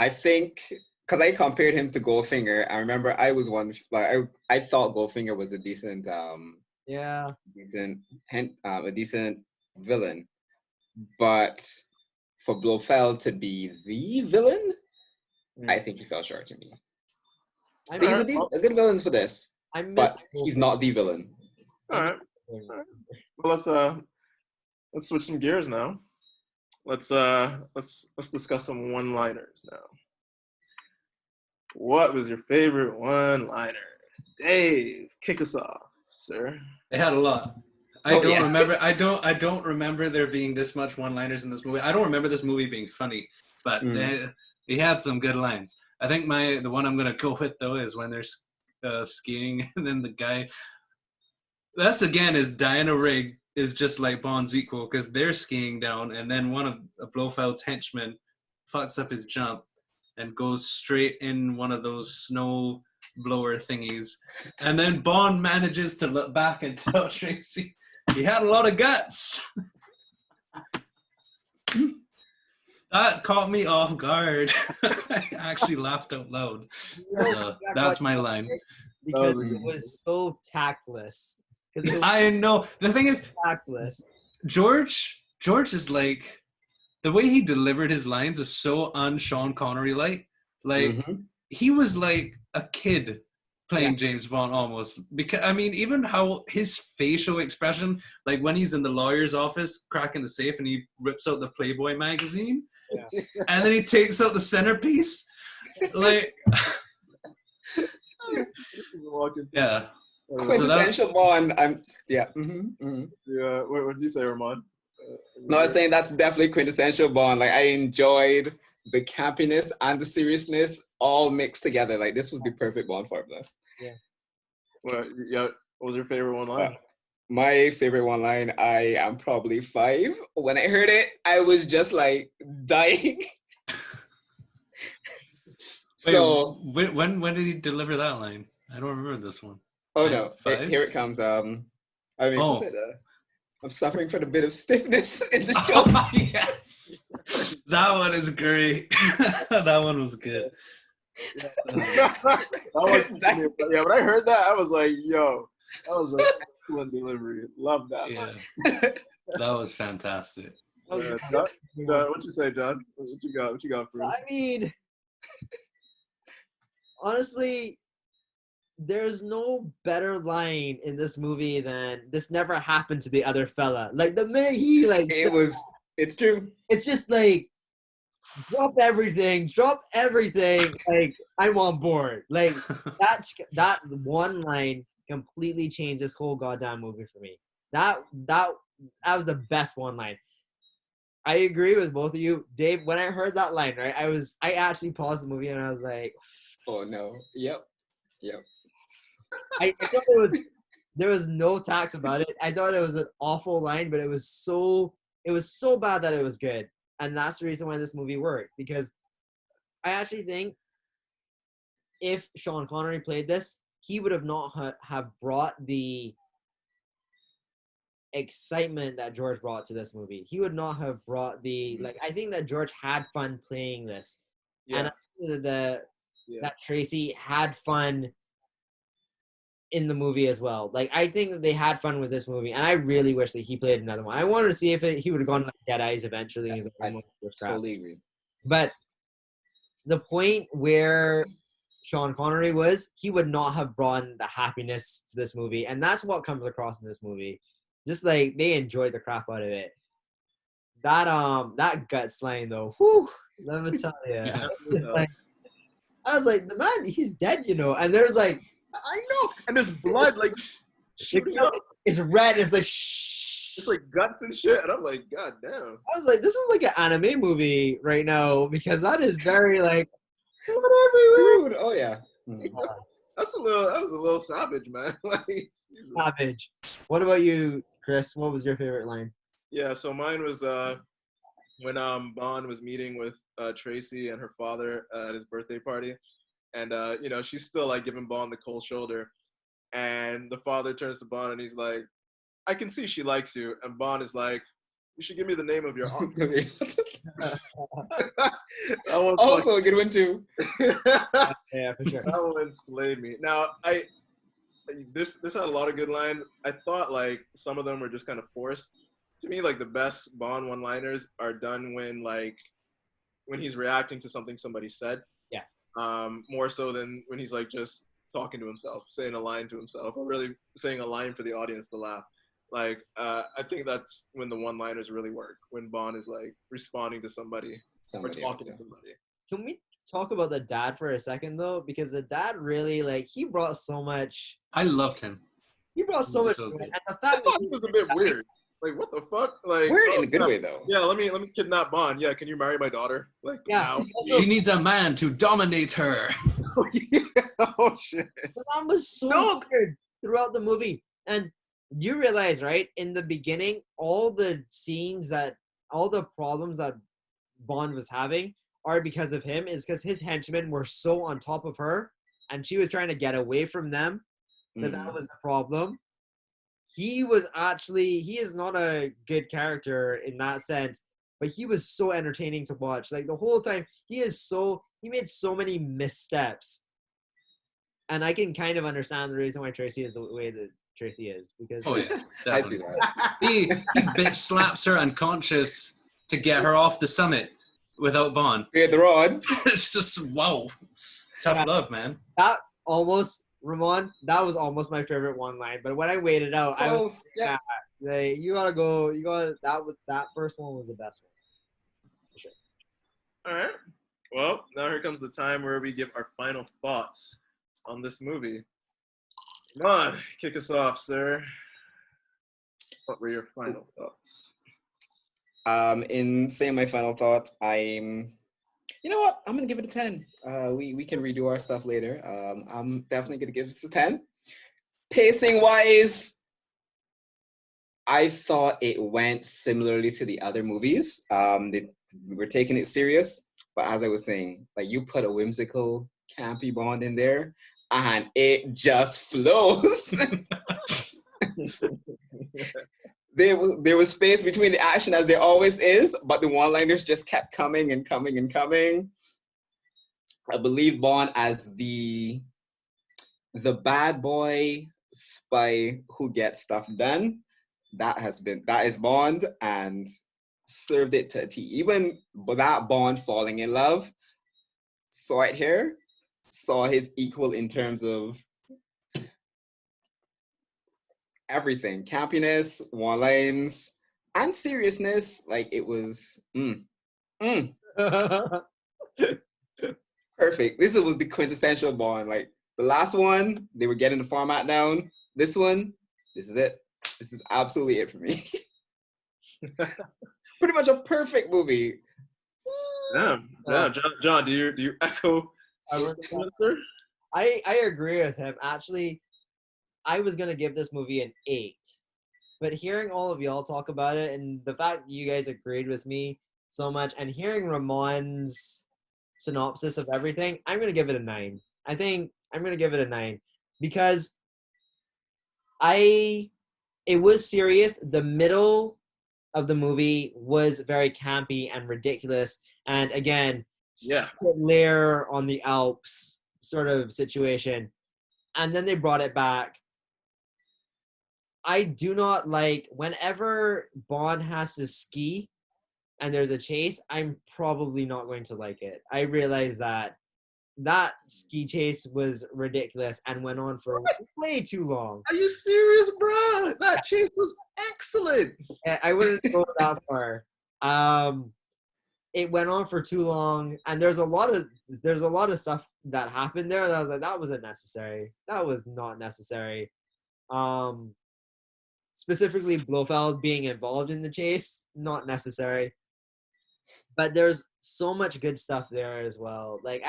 think, because I compared him to Goldfinger. I remember I was one like I thought Goldfinger was a decent Yeah. a decent villain, but for Blofeld to be the villain, I think he fell short to me. I He's miss, a good villain for this, I miss but he's not the villain. All right. Well, let's switch some gears now. Let's discuss some one-liners now. What was your favorite one-liner? Dave, kick us off, sir. They had a lot. I don't remember there being this much one-liners in this movie. I don't remember this movie being funny, but he had some good lines. I think the one I'm gonna go with though is when they're skiing and then the guy. That's again is Diana Rigg is just like Bond's equal because they're skiing down and then one of Blofeld's henchmen fucks up his jump and goes straight in one of those snow blower thingies. And then Bond manages to look back and tell Tracy he had a lot of guts. That caught me off guard. I actually laughed out loud. So that's my line. Because it was so tactless. I know. The thing is, tactless. George is like, the way he delivered his lines is so un-Sean Connery-like. Like, he was like a kid playing James Bond almost. Because, I mean, even how his facial expression, like when he's in the lawyer's office cracking the safe and he rips out the Playboy magazine, and then he takes out the centerpiece. Like, yeah. Quintessential Bond. Yeah. What did you say, Ramon? No, I was saying that's definitely quintessential Bond. Like I enjoyed the campiness and the seriousness all mixed together. Like this was the perfect Bond formula. What was your favorite one line? My favorite one line, I am probably 5. When I heard it, I was just like dying. So wait, when did he deliver that line? I don't remember this one. Oh no! Here it comes. I'm suffering from a bit of stiffness in the show. Yes, that one is great. That one was good. When I heard that, I was like, "Yo, that was an excellent delivery. Love that." Yeah, that was fantastic. John, what you say, John? What you got for us? I mean, honestly, there's no better line in this movie than "this never happened to the other fella." Like the minute he it's true. It's just like drop everything. Like I'm on board. Like that one line completely changed this whole goddamn movie for me. That was the best one line. I agree with both of you, Dave. When I heard that line, right, I actually paused the movie and I was like, "Oh no, yep." I thought there was no tax about it. I thought it was an awful line, but it was so bad that it was good. And that's the reason why this movie worked. Because I actually think if Sean Connery played this, he would have not have brought the excitement that George brought to this movie. He would not have brought the I think that George had fun playing this. Yeah. And I think that Tracy had fun in the movie as well. Like I think that they had fun with this movie, and I really wish that he played another one. I wanted to see if he would have gone like Dead Eyes eventually. Yeah, I totally agree. But the point where Sean Connery was, he would not have brought the happiness to this movie, and that's what comes across in this movie. Just like they enjoyed the crap out of it. That guts line though, whew, let me tell you. I was like, the man, he's dead, you know. And there's like, I know, and there's blood like shooting up. It's red. It's like it's like guts and shit, and I'm like, God damn. I was like, this is like an anime movie right now because that is very like everywhere. Oh yeah. That was a little savage, man. Like savage. What about you, Chris? What was your favorite line? Yeah, so mine was when Bond was meeting with Tracy and her father at his birthday party. And, she's still, like, giving Bond the cold shoulder. And the father turns to Bond and he's like, I can see she likes you. And Bond is like, You should give me the name of your uncle. Also That one a good one too. Yeah, for sure. that one slayed me. Now this had a lot of good lines. I thought like some of them were just kind of forced. To me, like the best Bond one-liners are done when he's reacting to something somebody said. Yeah. More so than when he's like just talking to himself, saying a line to himself, or really saying a line for the audience to laugh. Like, I think that's when the one-liners really work. When Bond is like responding to somebody or talking to somebody. Can we talk about the dad for a second though? Because the dad really like he brought so much. I loved him. He brought so much, So good. and the I fact thought that it was a bit weird. Like, what the fuck? Like, Weird in a good way though. Yeah, let me kidnap Bond. Yeah, can you marry my daughter? Like, Yeah. now? She needs a man to dominate her. Yeah. Oh shit. the mom was so weird throughout the movie, and you realize, right, in the beginning, all the problems that Bond was having are because of him, is because his henchmen were so on top of her, and she was trying to get away from them. That was the problem. He is not a good character in that sense, but he was so entertaining to watch. Like the whole time, he made so many missteps. And I can kind of understand the reason why Tracy is the way that Tracy is, because Oh yeah, I see definitely. that. He bitch slaps her unconscious to get her off the summit without Bond. We had the rod. It's just wow, tough love, man. that was almost my favorite one line. But when I waited out, I was yeah. like, that first one was the best one. For sure. All right. Well, now here comes the time where we give our final thoughts on this movie. Come on, kick us off, sir. What were your final thoughts? In saying my final thoughts, you know what? I'm gonna give it a 10. We can redo our stuff later. I'm definitely gonna give this a 10. Pacing wise, I thought it went similarly to the other movies. They were taking it serious, but as I was saying, like you put a whimsical, campy Bond in there, and it just flows. There was space between the action, as there always is, but the one-liners just kept coming and coming and coming. I believe Bond as the bad boy spy who gets stuff done. That is Bond, and served it to a T. Even without Bond falling in love, saw his equal in terms of everything, campiness, one lines, and seriousness. Like it was perfect. This was the quintessential Bond. Like the last one, they were getting the format down. This one, this is it. This is absolutely it for me. Pretty much a perfect movie. Yeah. John, do you echo? I agree with him. Actually, I was gonna give this movie an 8, but hearing all of y'all talk about it and the fact that you guys agreed with me so much, and hearing Ramon's synopsis of everything, I'm gonna give it a 9. I think I'm gonna give it a 9 because it was serious. The middle of the movie was very campy and ridiculous, and again, Lair on the Alps sort of situation, and then they brought it back. I do not like whenever Bond has to ski and there's a chase, I'm probably not going to like it. I realize that ski chase was ridiculous and went on for way too long. Are you serious, bro? That chase was excellent. I wouldn't go that far. It went on for too long, and there's a lot of stuff that happened there that I was like, that wasn't necessary. That was not necessary. Specifically Blofeld being involved in the chase, not necessary. But there's so much good stuff there as well. Like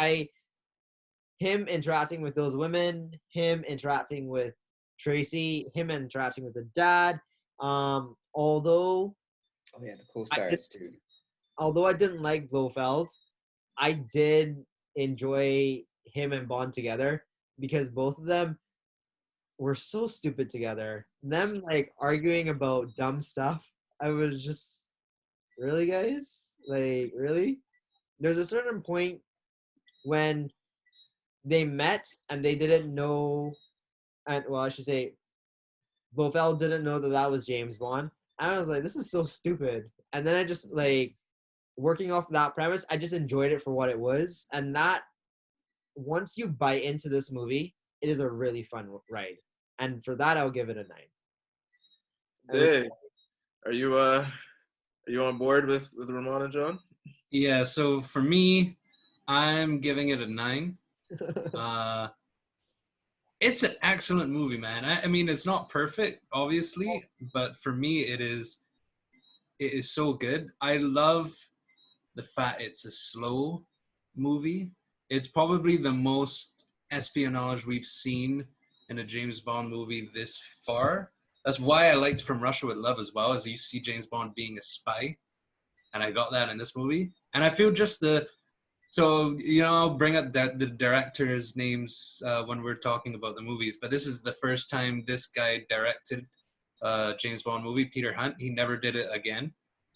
him interacting with those women, him interacting with Tracy, him interacting with the dad. Although the co-stars too. Although I didn't like Blofeld, I did enjoy him and Bond together because both of them were so stupid together. Them like arguing about dumb stuff. I was just really, guys? Like, really? There's a certain point when they met and they didn't know, and well, I should say, Blofeld didn't know that that was James Bond. And I was like, this is so stupid. And then I just like working off that premise, I just enjoyed it for what it was. And that once you buy into this movie, it is a really fun ride. And for that, I'll give it a 9. Hey, are you on board with Ramon and John? Yeah, so for me, I'm giving it a 9. It's an excellent movie, man. I mean, it's not perfect, obviously, but for me, it is so good. I love the fact it's a slow movie. It's probably the most espionage we've seen in a James Bond movie this far. That's why I liked From Russia with Love as well, as you see James Bond being a spy. And I got that in this movie. And I feel just so, I'll bring up the directors' names when we're talking about the movies, but this is the first time this guy directed a James Bond movie, Peter Hunt. He never did it again.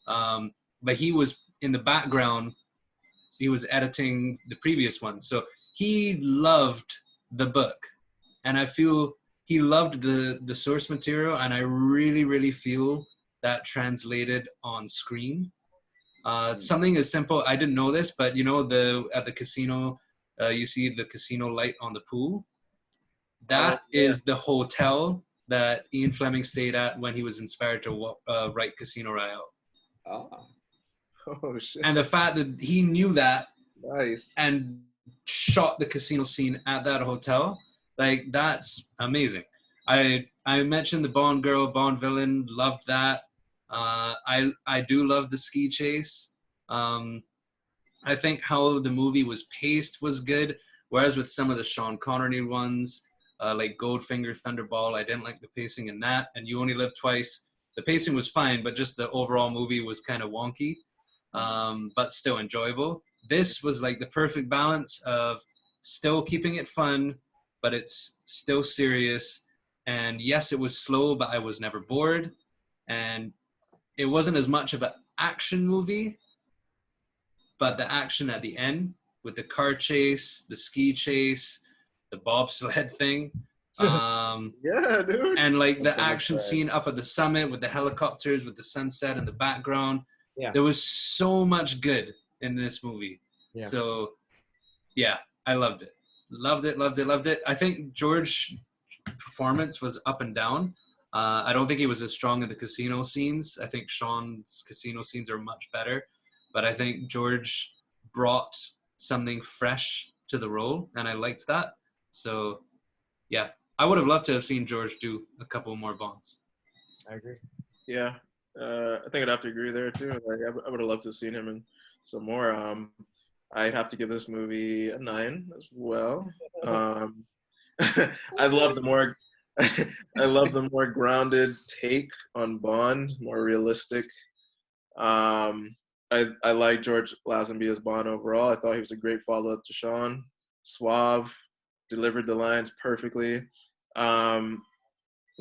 But he was in the background. He was editing the previous one. So he loved the book. And I feel he loved the source material, and I really, really feel that translated on screen. Something as simple, I didn't know this, but at the casino, you see the casino light on the pool. That is the hotel that Ian Fleming stayed at when he was inspired to write Casino Royale. Oh shit! And the fact that he knew that, nice, and shot the casino scene at that hotel, like that's amazing. I mentioned the Bond girl, Bond villain, loved that. I do love the ski chase. I think how the movie was paced was good, whereas with some of the Sean Connery ones, like Goldfinger, Thunderball, I didn't like the pacing in that. And You Only Live Twice, the pacing was fine, but just the overall movie was kind of wonky, but still enjoyable. This was like the perfect balance of still keeping it fun, but it's still serious. And yes, it was slow, but I was never bored. And it wasn't as much of an action movie, but the action at the end with the car chase, the ski chase, the bobsled thing, yeah, dude, and like the action scene up at the summit with the helicopters, with the sunset in the background. Yeah, there was so much good in this movie. Yeah. So, yeah, I loved it. Loved it. I think George's performance was up and down. I don't think he was as strong in the casino scenes. I think Sean's casino scenes are much better. But I think George brought something fresh to the role, and I liked that. So, yeah, I would have loved to have seen George do a couple more Bonds. I agree. Yeah, I think I'd have to agree there too. Like, I would have loved to have seen him in some more. I'd have to give this movie a 9 as well. I love the more grounded take on Bond, more realistic. I like George Lazenby as Bond overall. I thought he was a great follow-up to Sean. Suave, delivered the lines perfectly. I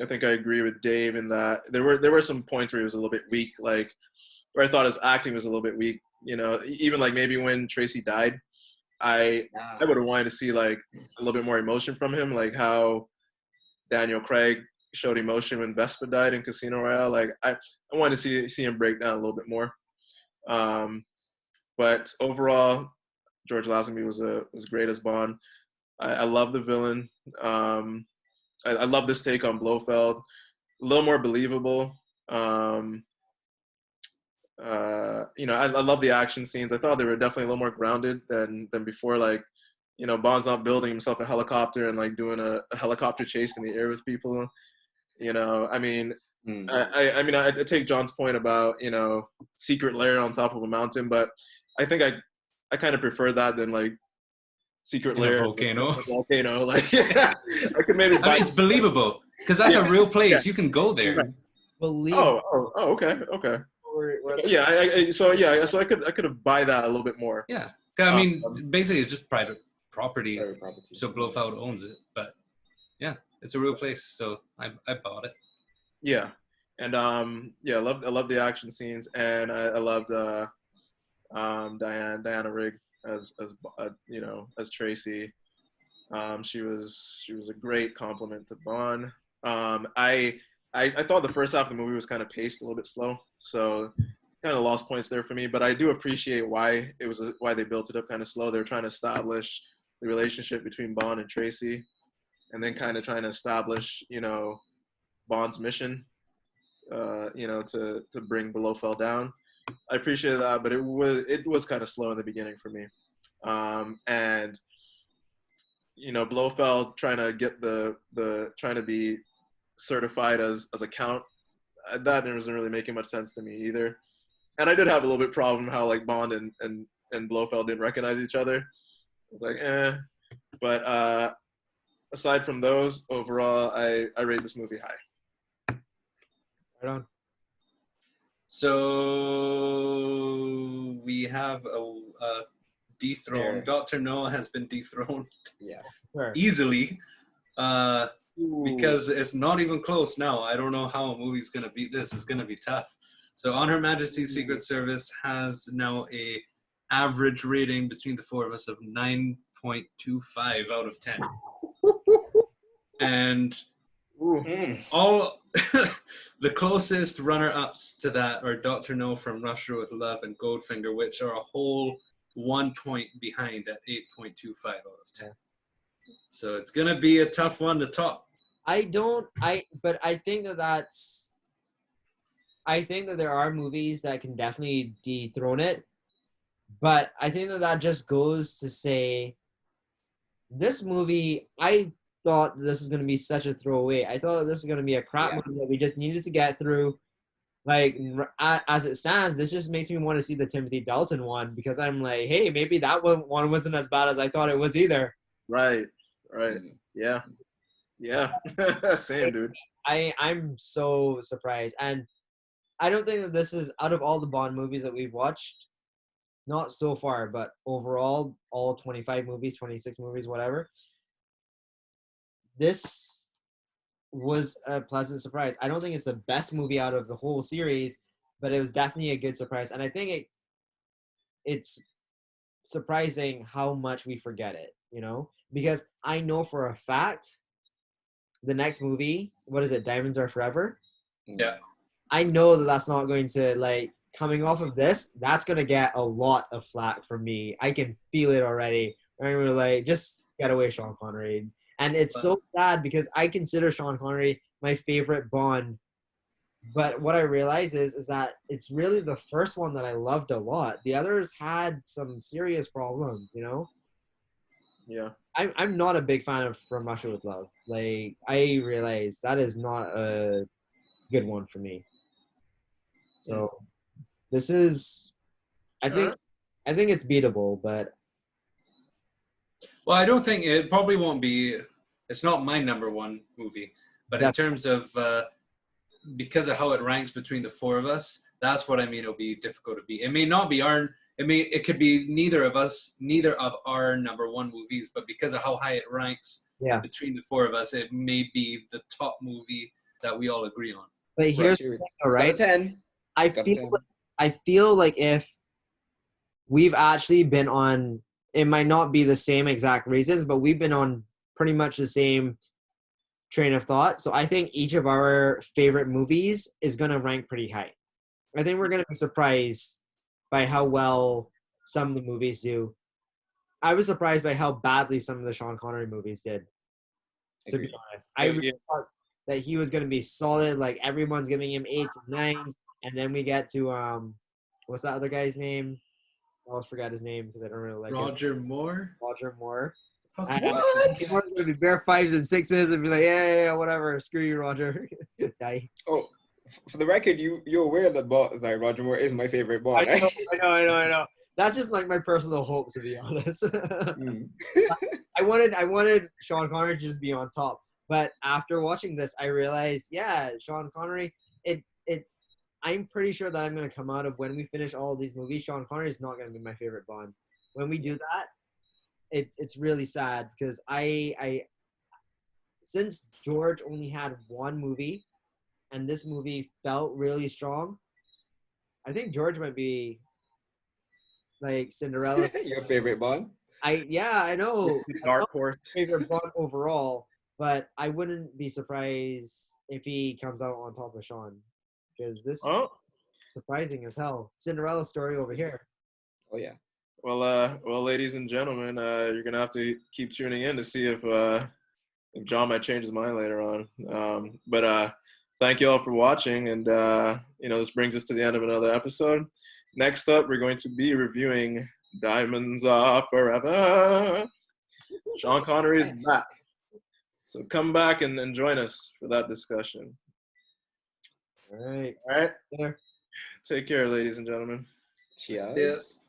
think I agree with Dave in that there were some points where he was a little bit weak, like where I thought his acting was a little bit weak. Even like maybe when Tracy died, I would have wanted to see like a little bit more emotion from him, like how Daniel Craig showed emotion when Vespa died in Casino Royale. Like I wanted to see him break down a little bit more. But overall, George Lazenby was great as Bond. I love the villain. I love this take on Blofeld. A little more believable. I love the action scenes. I thought they were definitely a little more grounded than before. Like, Bond's not building himself a helicopter and like doing a helicopter chase in the air with people. I mean, I take John's point about secret lair on top of a mountain, but I think I kind of prefer that than like secret lair volcano. Like, I could maybe. I mean, it's believable because that's a real place. You can go there. Right. Okay. So I could have buy that a little bit more. Yeah, I mean, basically it's just private property. So Blofeld owns it, but yeah, it's a real place. So I bought it. Yeah, And yeah, I love the action scenes, and I loved Diana Rigg as as Tracy. She was a great compliment to Bond. I thought the first half of the movie was kind of paced a little bit slow, so kind of lost points there for me. But I do appreciate why why they built it up kind of slow. They were trying to establish the relationship between Bond and Tracy, and then kind of trying to establish Bond's mission, to bring Blofeld down. I appreciate that, but it was kind of slow in the beginning for me, and Blofeld trying to get trying to be certified as a count, that wasn't really making much sense to me either. And I did have a little bit problem how like Bond and Blofeld didn't recognize each other. I was like, but aside from those, overall, I rate this movie high. Right on. So we have a dethroned. There. Dr. Noah has been dethroned Yeah. Sure. easily because it's not even close now. I don't know how a movie's going to beat this. It's going to be tough. So On Her Majesty's Secret Service has now a average rating between the four of us of 9.25 out of 10. And all the closest runner-ups to that are Dr. No from Russia with Love and Goldfinger, which are a whole 1 point behind at 8.25 out of 10. So it's going to be a tough one to top. But I think I think that there are movies that can definitely dethrone it. But I think that just goes to say this movie, I thought this was going to be such a throwaway. I thought this was going to be a crap movie that we just needed to get through. Like, as it stands, this just makes me want to see the Timothy Dalton one because I'm like, hey, maybe that one wasn't as bad as I thought it was either. Right. Yeah. Same, dude. I'm so surprised. And I don't think that this is, out of all the Bond movies that we've watched, not so far, but overall, all 25 movies, 26 movies, whatever, this was a pleasant surprise. I don't think it's the best movie out of the whole series, but it was definitely a good surprise. And I think it's surprising how much we forget it, because I know for a fact the next movie, what is it, Diamonds Are Forever? Yeah. I know that that's not going to, like, coming off of this, that's going to get a lot of flack from me. I can feel it already. I'm going to like, just get away Sean Connery. And it's so sad because I consider Sean Connery my favorite Bond. But what I realize is that it's really the first one that I loved a lot. The others had some serious problems, Yeah. I'm not a big fan of From Russia with Love. Like, I realize that is not a good one for me. So this is, I think it's beatable, but. Well, I don't think it probably won't be. It's not my number one movie, but in terms of because of how it ranks between the four of us, that's what I mean. It'll be difficult to beat. It may not be our. It could be neither of our number one movies, but because of how high it ranks between the four of us, it may be the top movie that we all agree on. But here's the thing, right? 10. I feel like if we've actually been on, it might not be the same exact reasons, but we've been on pretty much the same train of thought. So I think each of our favorite movies is going to rank pretty high. I think we're going to be surprised by how well some of the movies do. I was surprised by how badly some of the Sean Connery movies did, to be honest. I really thought that he was going to be solid. Like, everyone's giving him 8s and 9s. And then we get to, what's that other guy's name? I always forgot his name because I don't really like Roger Moore? Roger Moore. What? He's going to be bare 5s and 6s and be like, yeah, whatever. Screw you, Roger. Die. Oh, for the record, you're aware that Roger Moore is my favorite Bond. I know. That's just like my personal hope, to be honest. I wanted Sean Connery to just be on top. But after watching this, I realized, Sean Connery, I'm pretty sure that I'm going to come out of when we finish all of these movies, Sean Connery is not going to be my favorite Bond. When we do that, it's really sad because I since George only had one movie and this movie felt really strong. I think George might be like Cinderella. Your favorite Bond? I know. Dark horse. Favorite Bond overall, but I wouldn't be surprised if he comes out on top of Sean, because this Oh, surprising as hell. Cinderella story over here. Oh yeah. well, ladies and gentlemen, you're gonna have to keep tuning in to see if John might change his mind later on. But thank you all for watching, and this brings us to the end of another episode. Next up, we're going to be reviewing Diamonds Are Forever. Sean Connery is back, so come back and join us for that discussion. All right. All right, There. take care, ladies and gentlemen. Cheers. Yes.